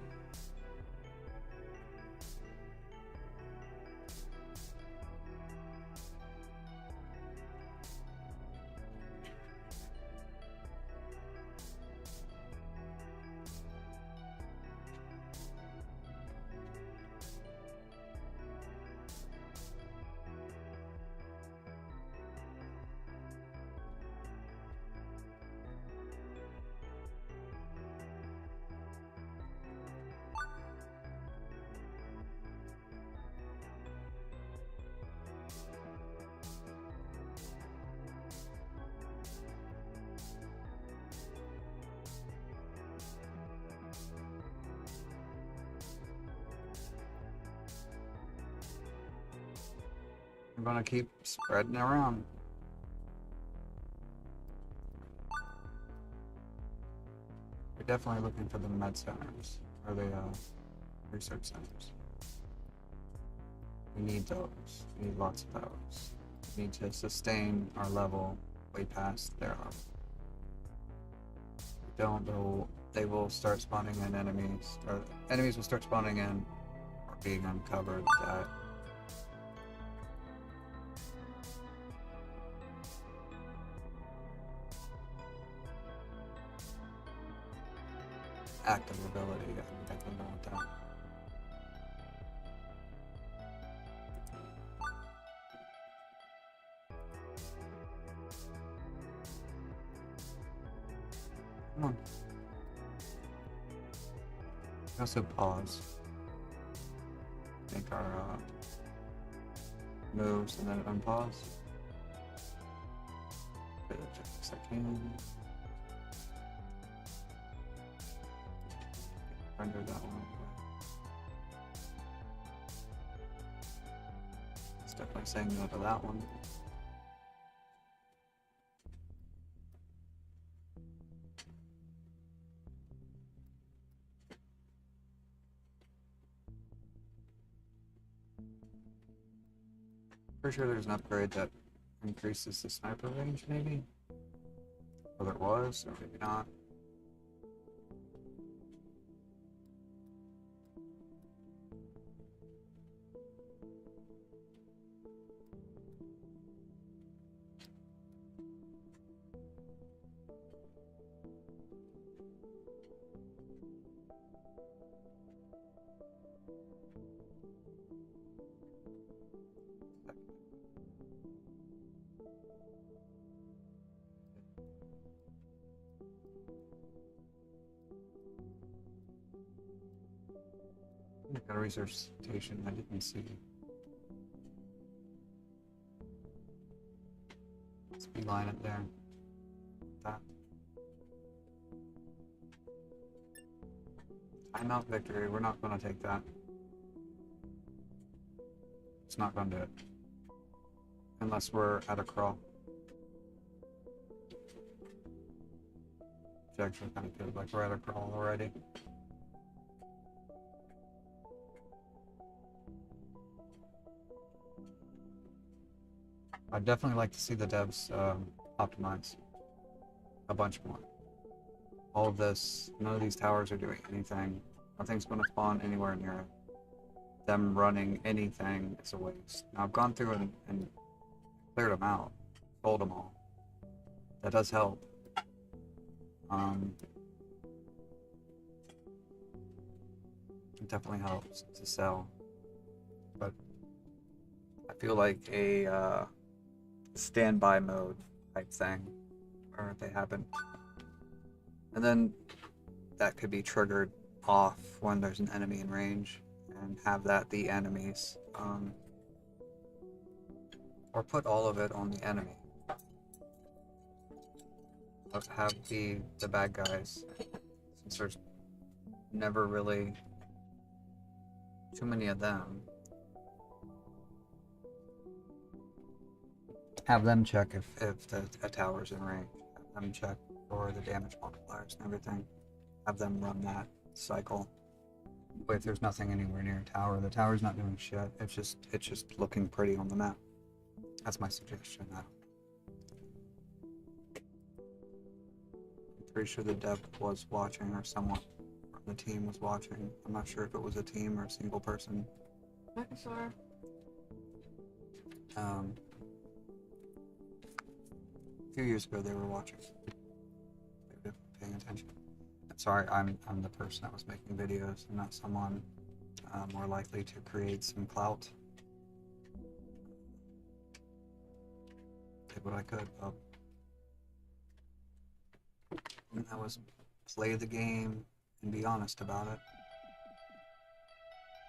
I'm gonna keep spreading around. We're definitely looking for the med centers, or the research centers. We need those. We need lots of those. We need to sustain our level way past their level. If we don't, they will start spawning in enemies, or enemies will start spawning in or being uncovered that active ability. I definitely don't want that. Come on. Also pause. Make our moves and then unpause. Just a second. Render that one. It's definitely saying no to that one. Pretty sure there's an upgrade that increases the sniper range, maybe? Or there was, or maybe not. Got a research station I didn't see. Let's beeline it there. That. Timeout victory. We're not going to take that. It's not going to do it. Unless we're at a crawl. Which actually kind of feels like we're at a crawl already. I'd definitely like to see the devs optimize a bunch more. All of this, none of these towers are doing anything. Nothing's going to spawn anywhere near it. Them running anything is a waste. Now I've gone through and cleared them out, sold them all. That does help. It definitely helps to sell. But I feel like a standby mode type thing, where they haven't. And then that could be triggered off when there's an enemy in range, and have that the enemies. Or put all of it on the enemy. Have the bad guys, since there's never really too many of them. Have them check if a tower's in range. Have them check for the damage multipliers and everything. Have them run that cycle. But if there's nothing anywhere near a tower, the tower's not doing shit. It's just looking pretty on the map. That's my suggestion. I'm pretty sure the dev was watching, or someone from the team was watching. I'm not sure if it was a team or a single person. Dinosaur. A few years ago, they were watching. They were paying attention. Sorry, I'm the person that was making videos, and not someone more likely to create some clout. Did what I could, but and that was play the game and be honest about it.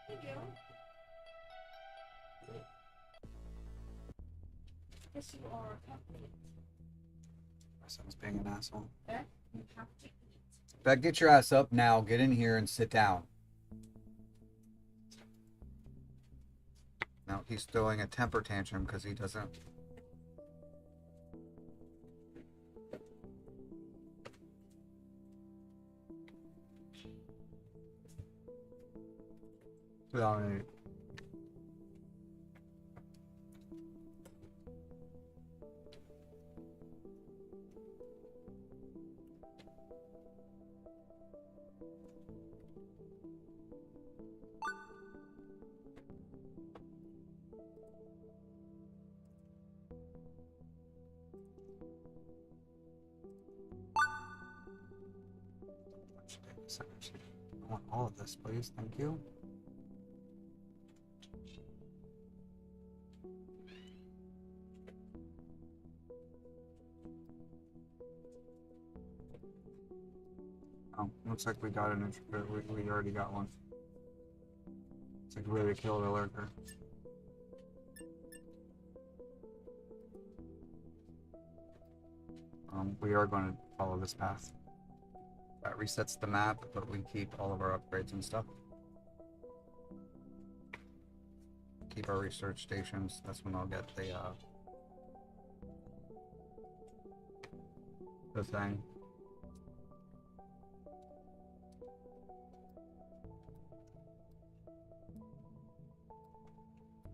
Thank you. Yes, you are. My son's being an asshole. That you have to eat. Beck, get your ass up now. Get in here and sit down. Now he's throwing a temper tantrum because he doesn't. Without any. I want all of this, please. Thank you. Oh, looks like we got an we already got one. It's like ready to kill the lurker. We are going to follow this path. That resets the map, but we keep all of our upgrades and stuff. Keep our research stations. That's when I'll get the thing.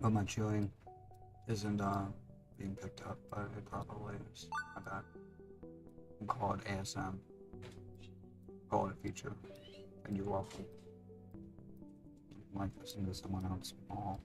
Oh, my chewing isn't being picked up, but it probably is. My bad. You can call it ASM. Call it a feature. And you're welcome. You might listen to someone else small.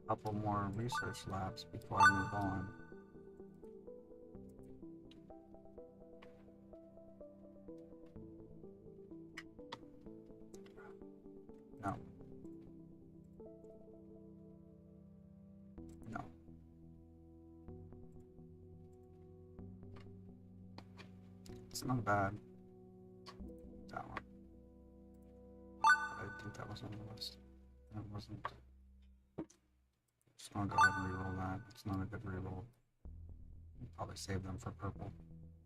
Couple more research labs before I move on. No. No. It's not bad. That one. I think that was on the list. That wasn't. Just gonna go ahead and reroll that. It's not a good reroll. Probably save them for purple.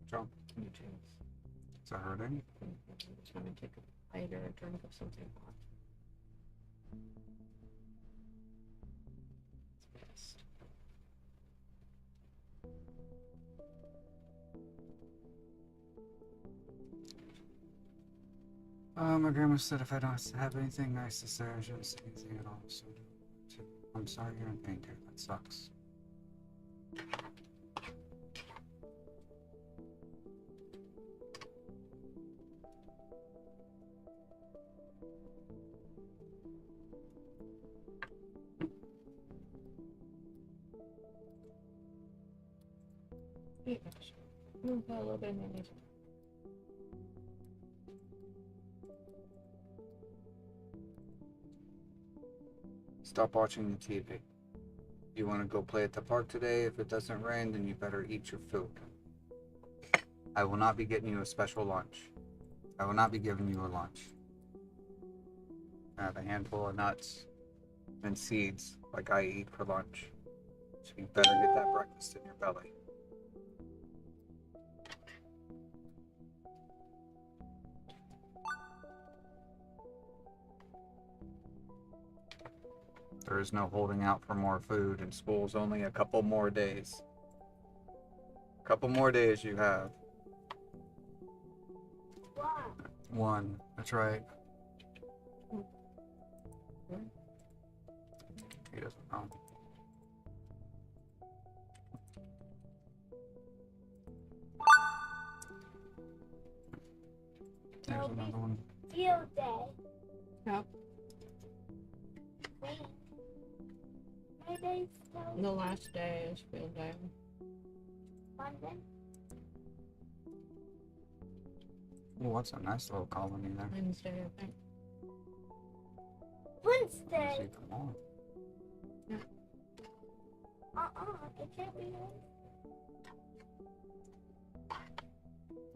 Jump. Me too. Is that hurting? I'm just trying to take a bite or a drink of something hot. It's best. My grandma said if I don't have anything nice to say, I shouldn't say anything at all. So, I'm sorry you're in pain, dude. That sucks. Yeah, sure. I'm gonna put a little bit in my knees. Stop watching the TV. You want to go play at the park today? If it doesn't rain, then you better eat your food. I will not be getting you a special lunch. I will not be giving you a lunch. I have a handful of nuts and seeds like I eat for lunch. So you better get that breakfast in your belly. There is no holding out for more food, and school's only a couple more days. A couple more days you have. One. That's right. He doesn't know. There's another one. Field day. Yep. Mayday still The last day is field day. London. Oh, what's a nice little colony there. Wednesday, I think. Wednesday. See, come on. It can't be Wednesday.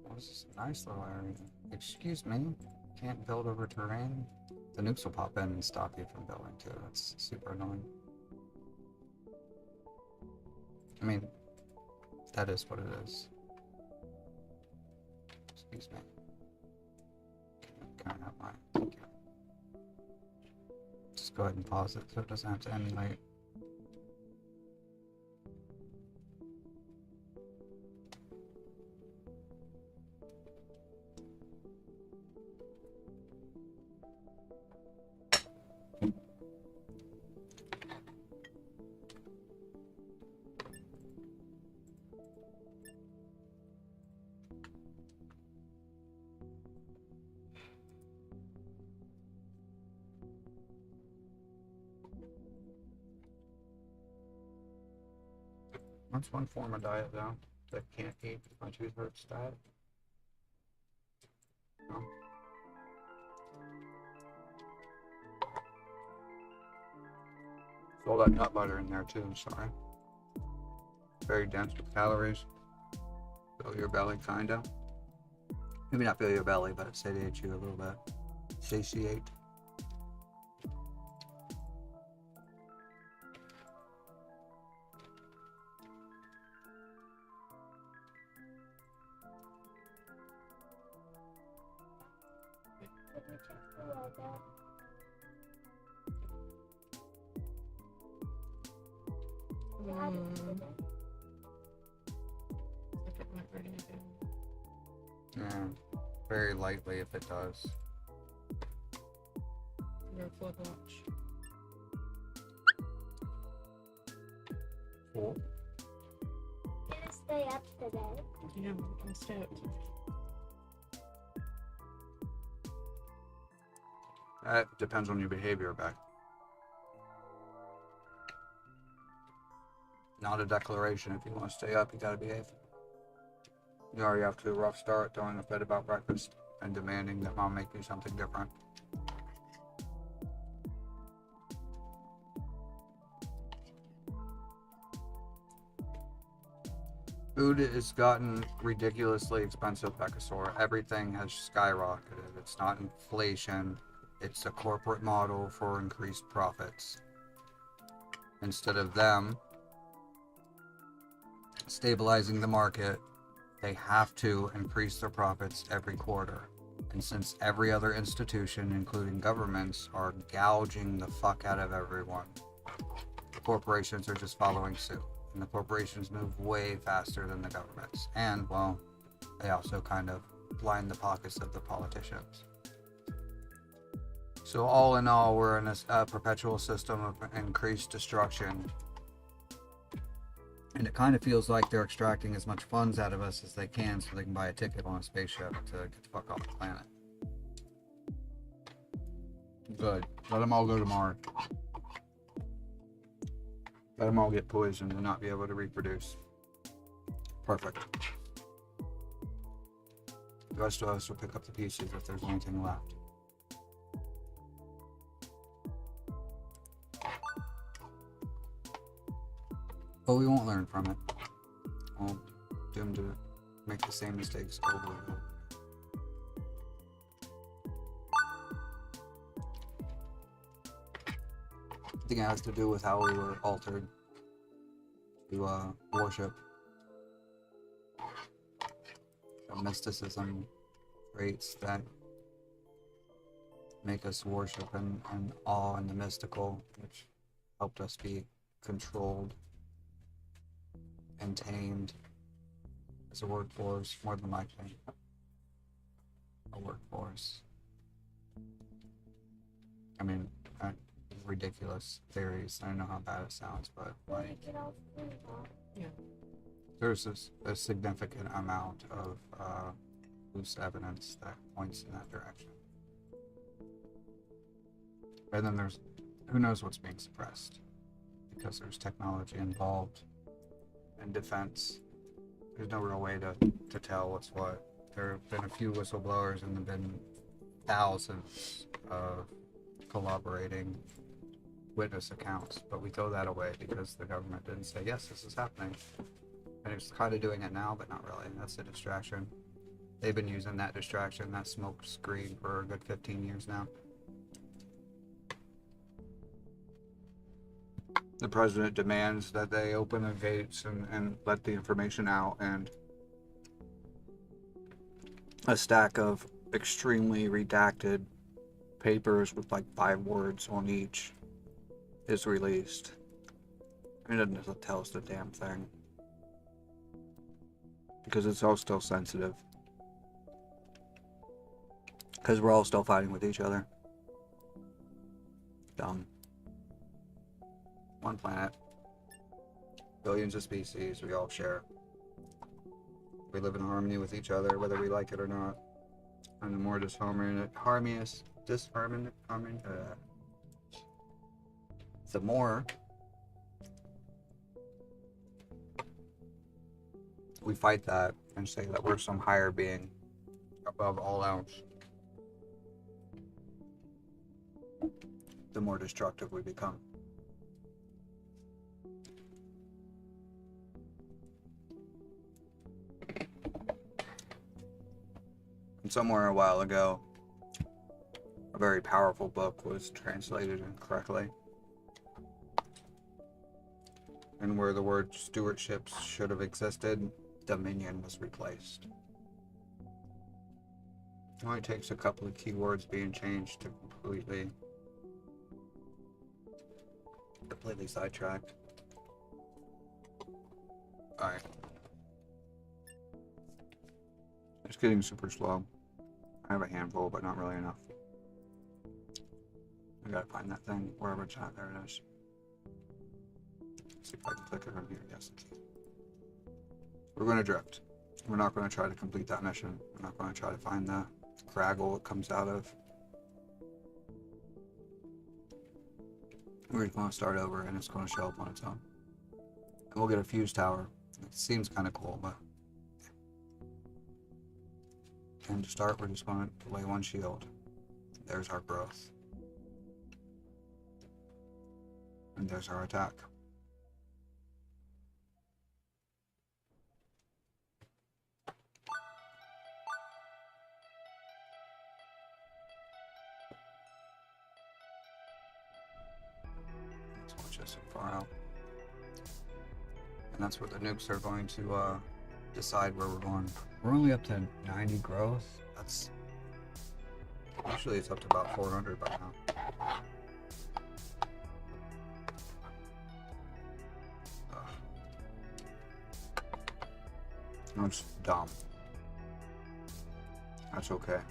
Oh, this is a nice little area. Excuse me. Can't build over terrain. The nukes will pop in and stop you from building too. That's super annoying. I mean, that is what it is. Excuse me. Can I have mine? Thank you. Just go ahead and pause it so it doesn't have to emulate. What's one form of diet though that can't eat my two-thirds diet? No. There's all that nut butter in there too, sorry. Very dense with calories. Fill your belly, kinda. Maybe not fill your belly, but satiate you a little bit. Satiate. Let me check the weather. Mm. Look at my ready to go. Yeah, very lightly if it does. Your flood watch. Cool. Gonna stay up today. Yeah, I'm stoked. That depends on your behavior, Beck. Not a declaration. If you want to stay up, you gotta behave. You already have to a rough start throwing a fit about breakfast and demanding that mom make you something different. Food has gotten ridiculously expensive, Becasaur. Everything has skyrocketed. It's not inflation. It's a corporate model for increased profits. Instead of them stabilizing the market, they have to increase their profits every quarter. And since every other institution, including governments, are gouging the fuck out of everyone, corporations are just following suit. And the corporations move way faster than the governments. And, well, they also kind of line the pockets of the politicians. So all in all, we're in a perpetual system of increased destruction. And it kind of feels like they're extracting as much funds out of us as they can so they can buy a ticket on a spaceship to get the fuck off the planet. Good. Let them all go to Mars. Let them all get poisoned and not be able to reproduce. Perfect. The rest of us will pick up the pieces if there's anything left. But we won't learn from it. We'll doomed to make the same mistakes over and over. I think it has to do with how we were altered to worship the mysticism traits that make us worship and awe in the mystical, which helped us be controlled and tamed as a workforce, more than likely. A workforce. I mean, ridiculous theories. I don't know how bad it sounds, but like, Yeah. there's a significant amount of loose evidence that points in that direction. And then there's, who knows what's being suppressed, because there's technology involved in defense. There's no real way to tell what's what. There have been a few whistleblowers and there have been thousands of collaborating witness accounts, but we throw that away because the government didn't say, yes, this is happening. And it's kind of doing it now, but not really. That's a distraction. They've been using that distraction, that smoke screen, for a good 15 years now. The president demands that they open the gates and let the information out, and a stack of extremely redacted papers with like 5 words on each is released. It doesn't tell us the damn thing, because it's all still sensitive, because we're all still fighting with each other. Dumb. One planet, billions of species, we all share. We live in harmony with each other, whether we like it or not. And the more the more we fight that and say that we're some higher being above all else, the more destructive we become. And somewhere a while ago, a very powerful book was translated incorrectly, and where the word stewardship should have existed, dominion was replaced. It only takes a couple of keywords being changed to completely sidetracked. Alright. getting super slow. I have a handful, but not really enough. I gotta find that thing wherever it's at. There it is. See if I can click it from here. Yes, I can. We're gonna drift. We're not gonna try to complete that mission. We're not gonna try to find the craggle it comes out of. We're just gonna start over and it's gonna show up on its own. And we'll get a fuse tower. It seems kind of cool, but. And to start, we're just gonna lay one shield. There's our growth. And there's our attack. Let's watch this so far out. And that's where the nukes are going to decide where we're going. We're only up to 90 growth. That's usually it's up to about 400 by now. That's dumb. That's okay.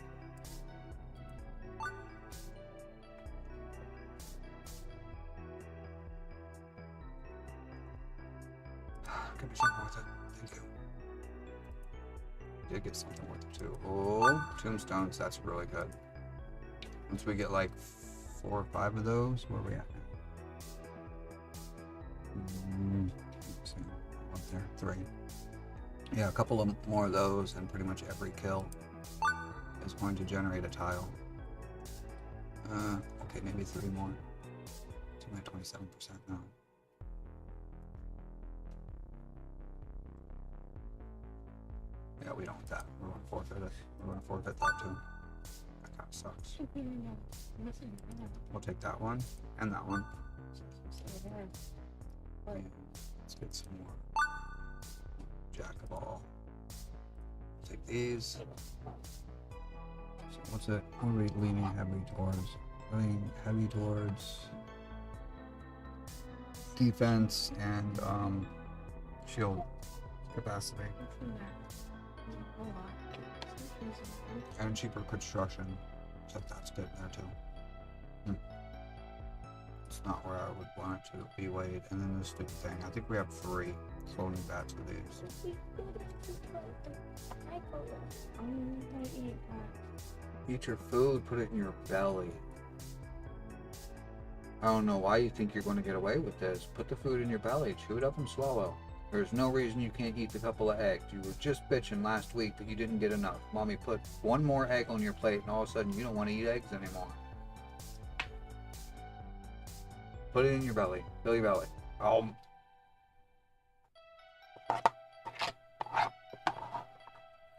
Give me something with it. Thank you. Did get something with it too. Oh, tombstones. That's really good. Once we get like 4 or 5 of those, where are we at now? Let's see. Up there, 3. Yeah, a couple of more of those, and pretty much every kill is going to generate a tile. Okay, maybe 3 more. I'm at 27% now. Yeah, we don't want that. We're going to forfeit it. We're going to forfeit that too. That kind of sucks. We'll take that one and that one. And let's get some more. Jack of all. Take these. So what's it? What are we leaning heavy towards? Leaning heavy towards defense and shield capacity. And cheaper construction. So that's good there too. It's not where I would want it to be weighed. And then this stupid thing. I think we have 3 cloning bats of these. Eat your food, put it in your belly. I don't know why you think you're going to get away with this. Put the food in your belly, chew it up and swallow. There's no reason you can't eat the couple of eggs. You were just bitching last week that you didn't get enough. Mommy put 1 more egg on your plate and all of a sudden you don't want to eat eggs anymore. Put it in your belly. Fill your belly.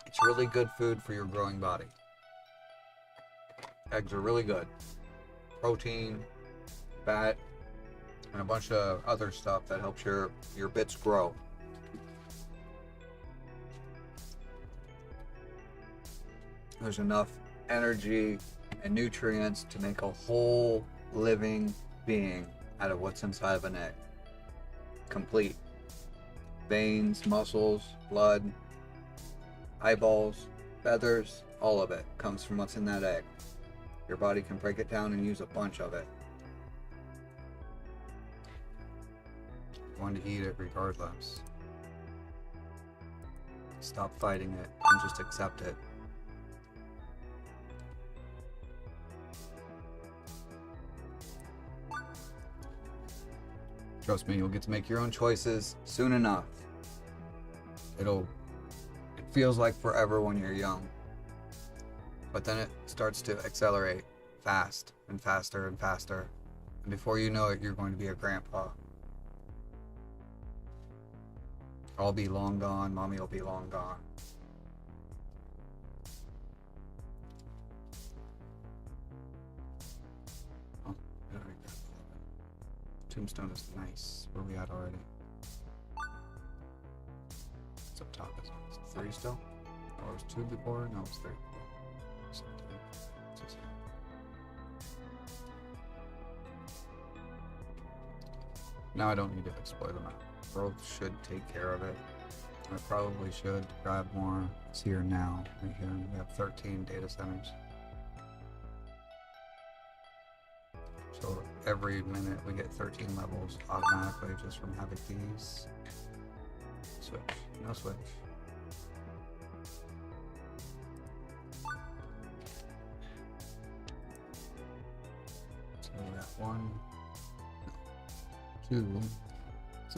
It's really good food for your growing body. Eggs are really good. Protein, fat, and a bunch of other stuff that helps your bits grow. There's enough energy and nutrients to make a whole living being out of what's inside of an egg. Complete. Veins, muscles, blood, eyeballs, feathers, all of it comes from what's in that egg. Your body can break it down and use a bunch of it. You're going to eat it regardless. Stop fighting it and just accept it. Trust me, you'll get to make your own choices soon enough. It feels like forever when you're young. But then it starts to accelerate fast and faster and faster. And before you know it, you're going to be a grandpa. I'll be long gone, mommy will be long gone. Oh, I already got it. Tombstone is nice. Where are we at already? It's up top, isn't it? Is it 3 still? Oh, it was 2 before? No, it's 3. Now I don't need to explore the map. Growth should take care of it. I probably should grab more. It's here now. Right here. We have 13 data centers. So every minute we get 13 levels automatically just from having these. Switch. No switch. So we got 1, 2,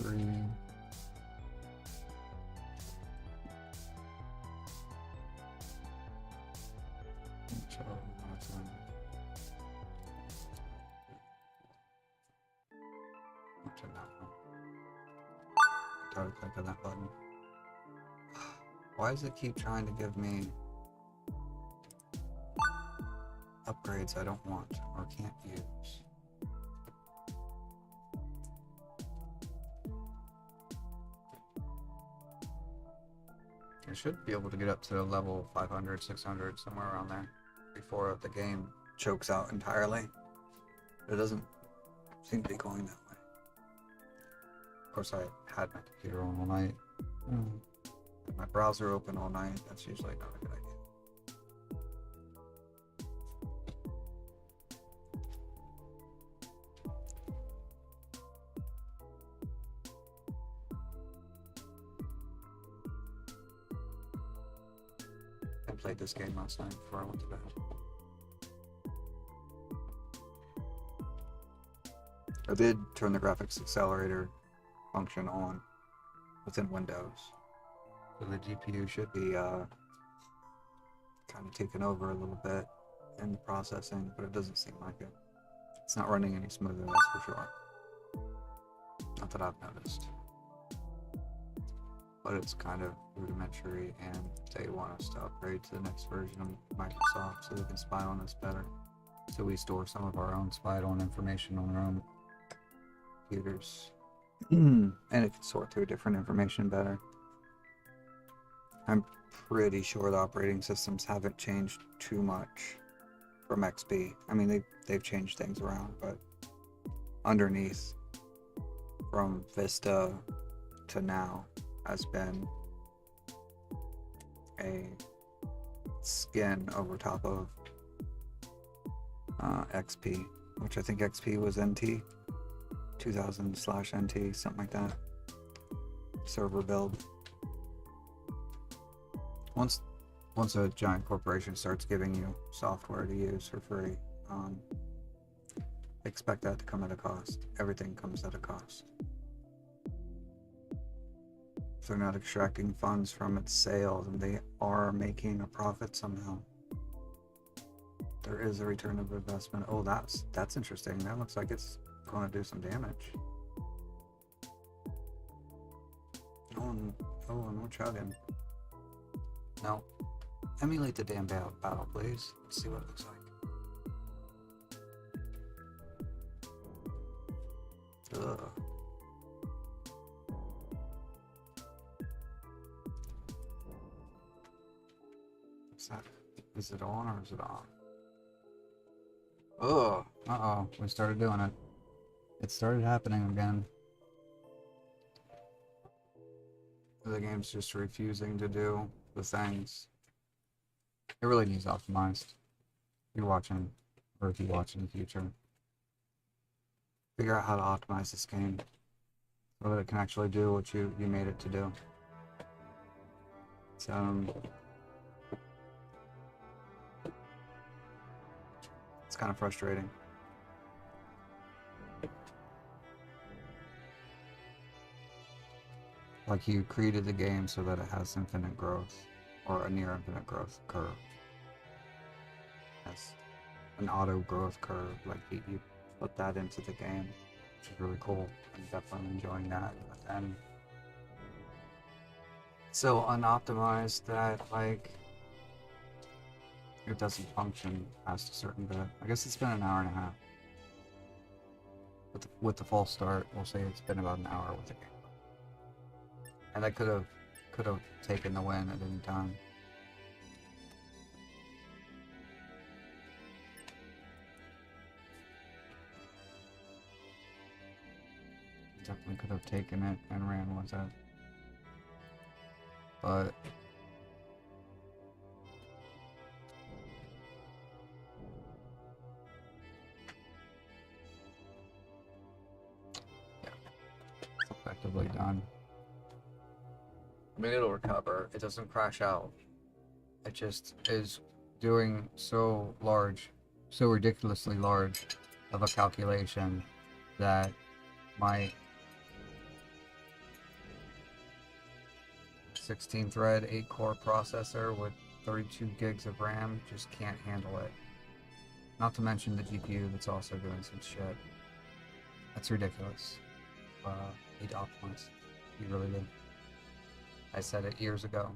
3. So what's on? What's in that one? Double click on that button. Why does it keep trying to give me upgrades I don't want or can't use? I should be able to get up to level 500, 600, somewhere around there before the game chokes out entirely. But it doesn't seem to be going that way. Of course, I had my computer on all night. My browser open all night. That's usually not a good idea. I played this game last night before I went to bed. I did turn the graphics accelerator function on within Windows. So the GPU should be kind of taken over a little bit in the processing, but it doesn't seem like it. It's not running any smoother, that's for sure. Not that I've noticed. But it's kind of rudimentary, and they want us to upgrade to the next version of Microsoft so they can spy on us better. So we store some of our own spied on information on our own computers. And it can sort through different information better. I'm pretty sure the operating systems haven't changed too much from XP. I mean, they've changed things around, but underneath, from Vista to now, has been a skin over top of XP, which I think XP was NT, 2000/NT, something like that. Server build. Once a giant corporation starts giving you software to use for free, expect that to come at a cost. Everything comes at a cost. If they're not extracting funds from its sales and they are making a profit somehow, there is a return of investment. Oh, that's interesting. That looks like it's going to do some damage. Oh, no chugging. No. Emulate the damn battle, please. Let's see what it looks like. Ugh. What's that? Is it on or is it off? Oh, uh-oh. We started doing it. It started happening again. The game's just refusing to do the things. It really needs optimized. If you're watching, or if you watch in the future, figure out how to optimize this game so that it can actually do what you made it to do. It's kind of frustrating. Like you created the game so that it has infinite growth, or a near infinite growth curve. Yes, an auto growth curve. Like you put that into the game, which is really cool. I'm definitely enjoying that. But then, so unoptimized that like it doesn't function past a certain bit. I guess it's been an hour and a half. With the false start, we'll say it's been about an hour with the game. And I could have taken the win at any time. Definitely could have taken it and ran with it. But yeah, it's effectively done. I mean, it'll recover. It doesn't crash out. It just is doing so large, so ridiculously large of a calculation that my 16 thread, 8 core processor with 32 gigs of RAM just can't handle it. Not to mention the GPU that's also doing some shit. That's ridiculous. Need to optimize. You really do. I said it years ago.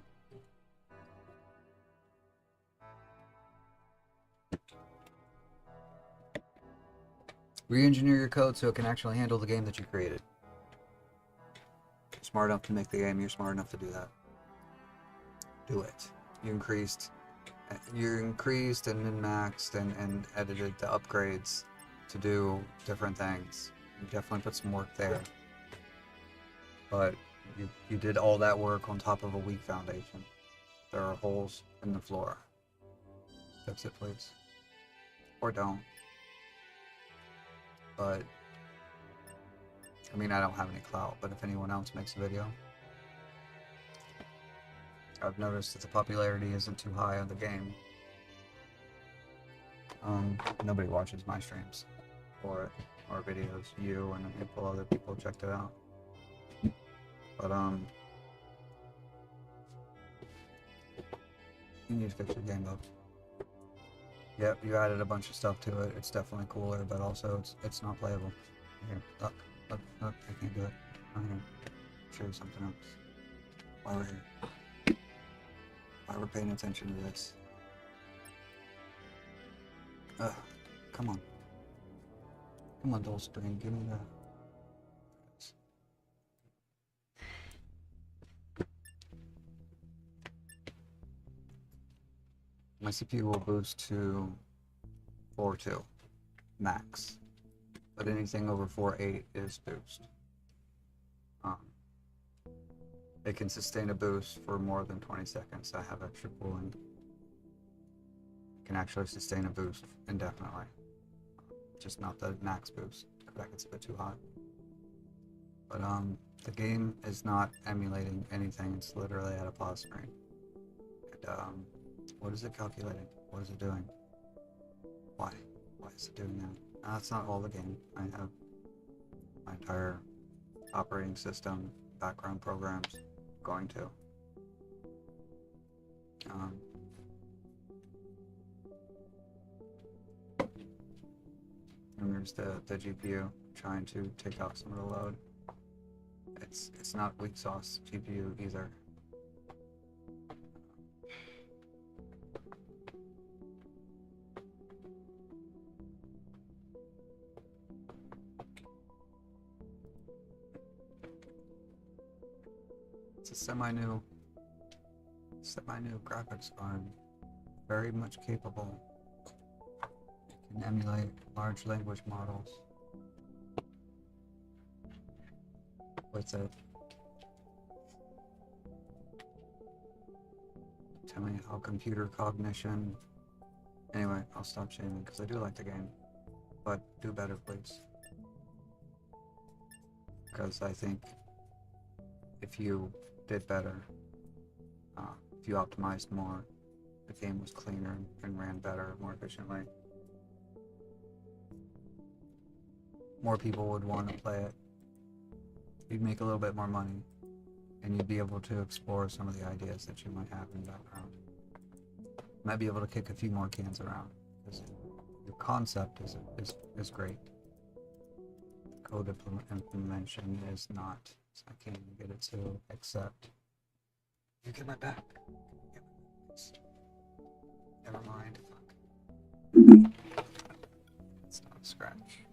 Re-engineer your code so it can actually handle the game that you created. You're smart enough to make the game, you're smart enough to do that. Do it. You increased and min-maxed and edited the upgrades to do different things. You definitely put some work there. But you did all that work on top of a weak foundation. There are holes in the floor. Fix it, please. Or don't. But, I mean, I don't have any clout, but if anyone else makes a video, I've noticed that the popularity isn't too high on the game. Nobody watches my streams for it, or videos. You and a handful of other people checked it out. But, you need to fix your game up. Yep, you added a bunch of stuff to it. It's definitely cooler, but also it's not playable. Here, look, I can't do it. I'm here. Show you something else. Why we're here. Why we're paying attention to this. Ugh, come on. Come on, dull screen, give me that. My CPU will boost to 4.2 max, but anything over 4.8 is boost. It can sustain a boost for more than 20 seconds. I have extra cooling. It can actually sustain a boost indefinitely, just not the max boost. That gets a bit too hot. But the game is not emulating anything. It's literally at a pause screen. And what is it calculating? What is it doing? Why? Why is it doing that? That's not all the game. I have my entire operating system, background programs going to. And there's the GPU trying to take out some of the load. It's not weak sauce GPU either. It's a semi-new graphics card, very much capable. It can emulate large language models with it. Tell me how computer cognition. Anyway, I'll stop shaming because I do like the game, but do better, please. Because I think if you did better, if you optimized more, the game was cleaner and ran better, more efficiently, more people would want to play it. You'd make a little bit more money, and you'd be able to explore some of the ideas that you might have in the background. You might be able to kick a few more cans around, because your concept is great. Code implementation is not. So I can't even get it to accept. You get my back. Never mind. Fuck. It's not a scratch.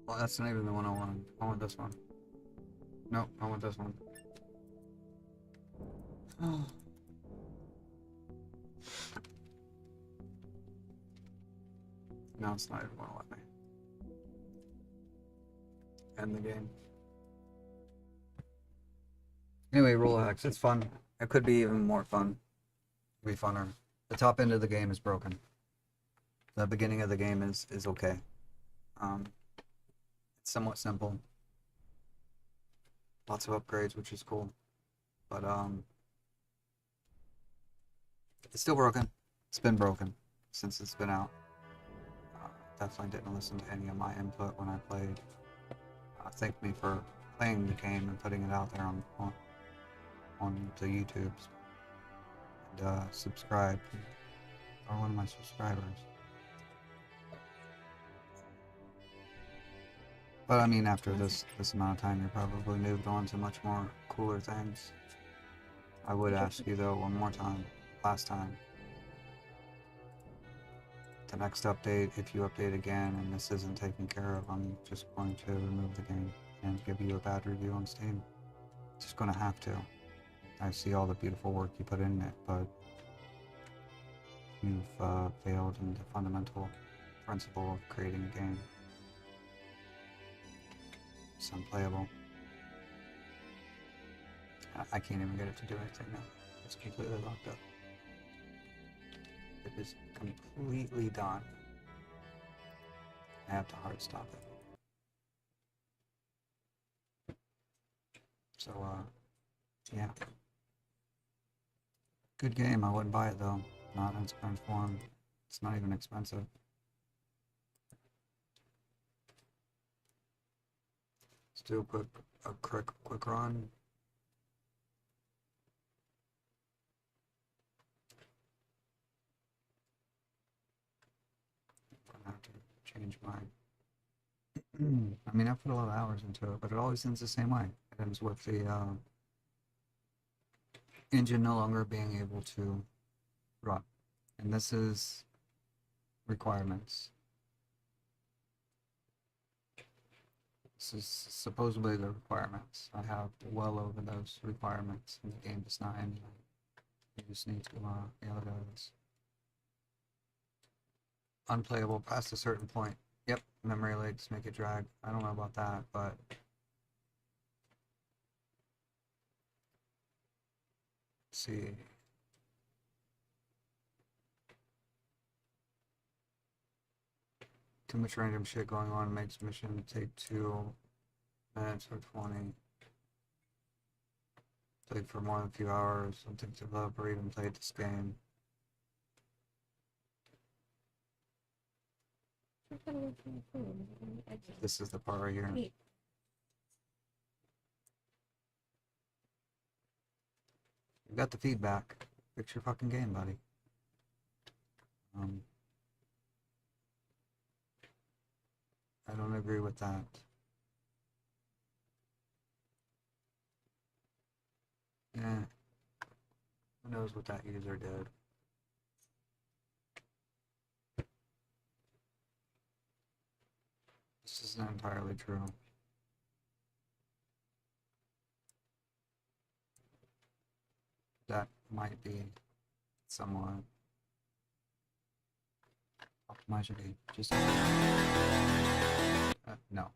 Well, that's not even the one I want. I want this one. Nope, I want this one. Oh. No, it's not even going to let me. End the game. Anyway, roll Hex. It's fun. It could be even more fun. It'd be funner. The top end of the game is broken. The beginning of the game is okay. It's somewhat simple. Lots of upgrades, which is cool. But it's still broken. It's been broken since it's been out. Definitely didn't listen to any of my input when I played. Thank me for playing the game and putting it out there on the YouTubes. And subscribe. Or one of my subscribers. But I mean, after this amount of time, you're probably moved on to much more cooler things. I would ask you though, one more time, last time. The next update, if you update again and this isn't taken care of, I'm just going to remove the game and give you a bad review on Steam. Just gonna have to. I see all the beautiful work you put in it, but you've failed in the fundamental principle of creating a game. It's unplayable. I can't even get it to do anything now. It's completely locked up. It is completely done. I have to hard stop it. So, yeah. Good game. I wouldn't buy it though. Not in its current form. It's not even expensive. Let's do a quick run. I'm gonna have to change my. I mean, I put a lot of hours into it, but it always ends the same way. It ends with the engine no longer being able to run. And this is requirements. This is supposedly the requirements. I have well over those requirements, and the game does not end. You just need to be able to do this. Unplayable past a certain point. Yep, memory leaks make it drag. I don't know about that, but let's see. Too much random shit going on makes mission take 2 minutes or 20. Played for more than a few hours. Don't think developer even played this game. This is the part right here. You got the feedback. Fix your fucking game, buddy. I don't agree with that. Yeah. Who knows what that user did? This isn't entirely true. That might be somewhat. Optimize your game. Just no.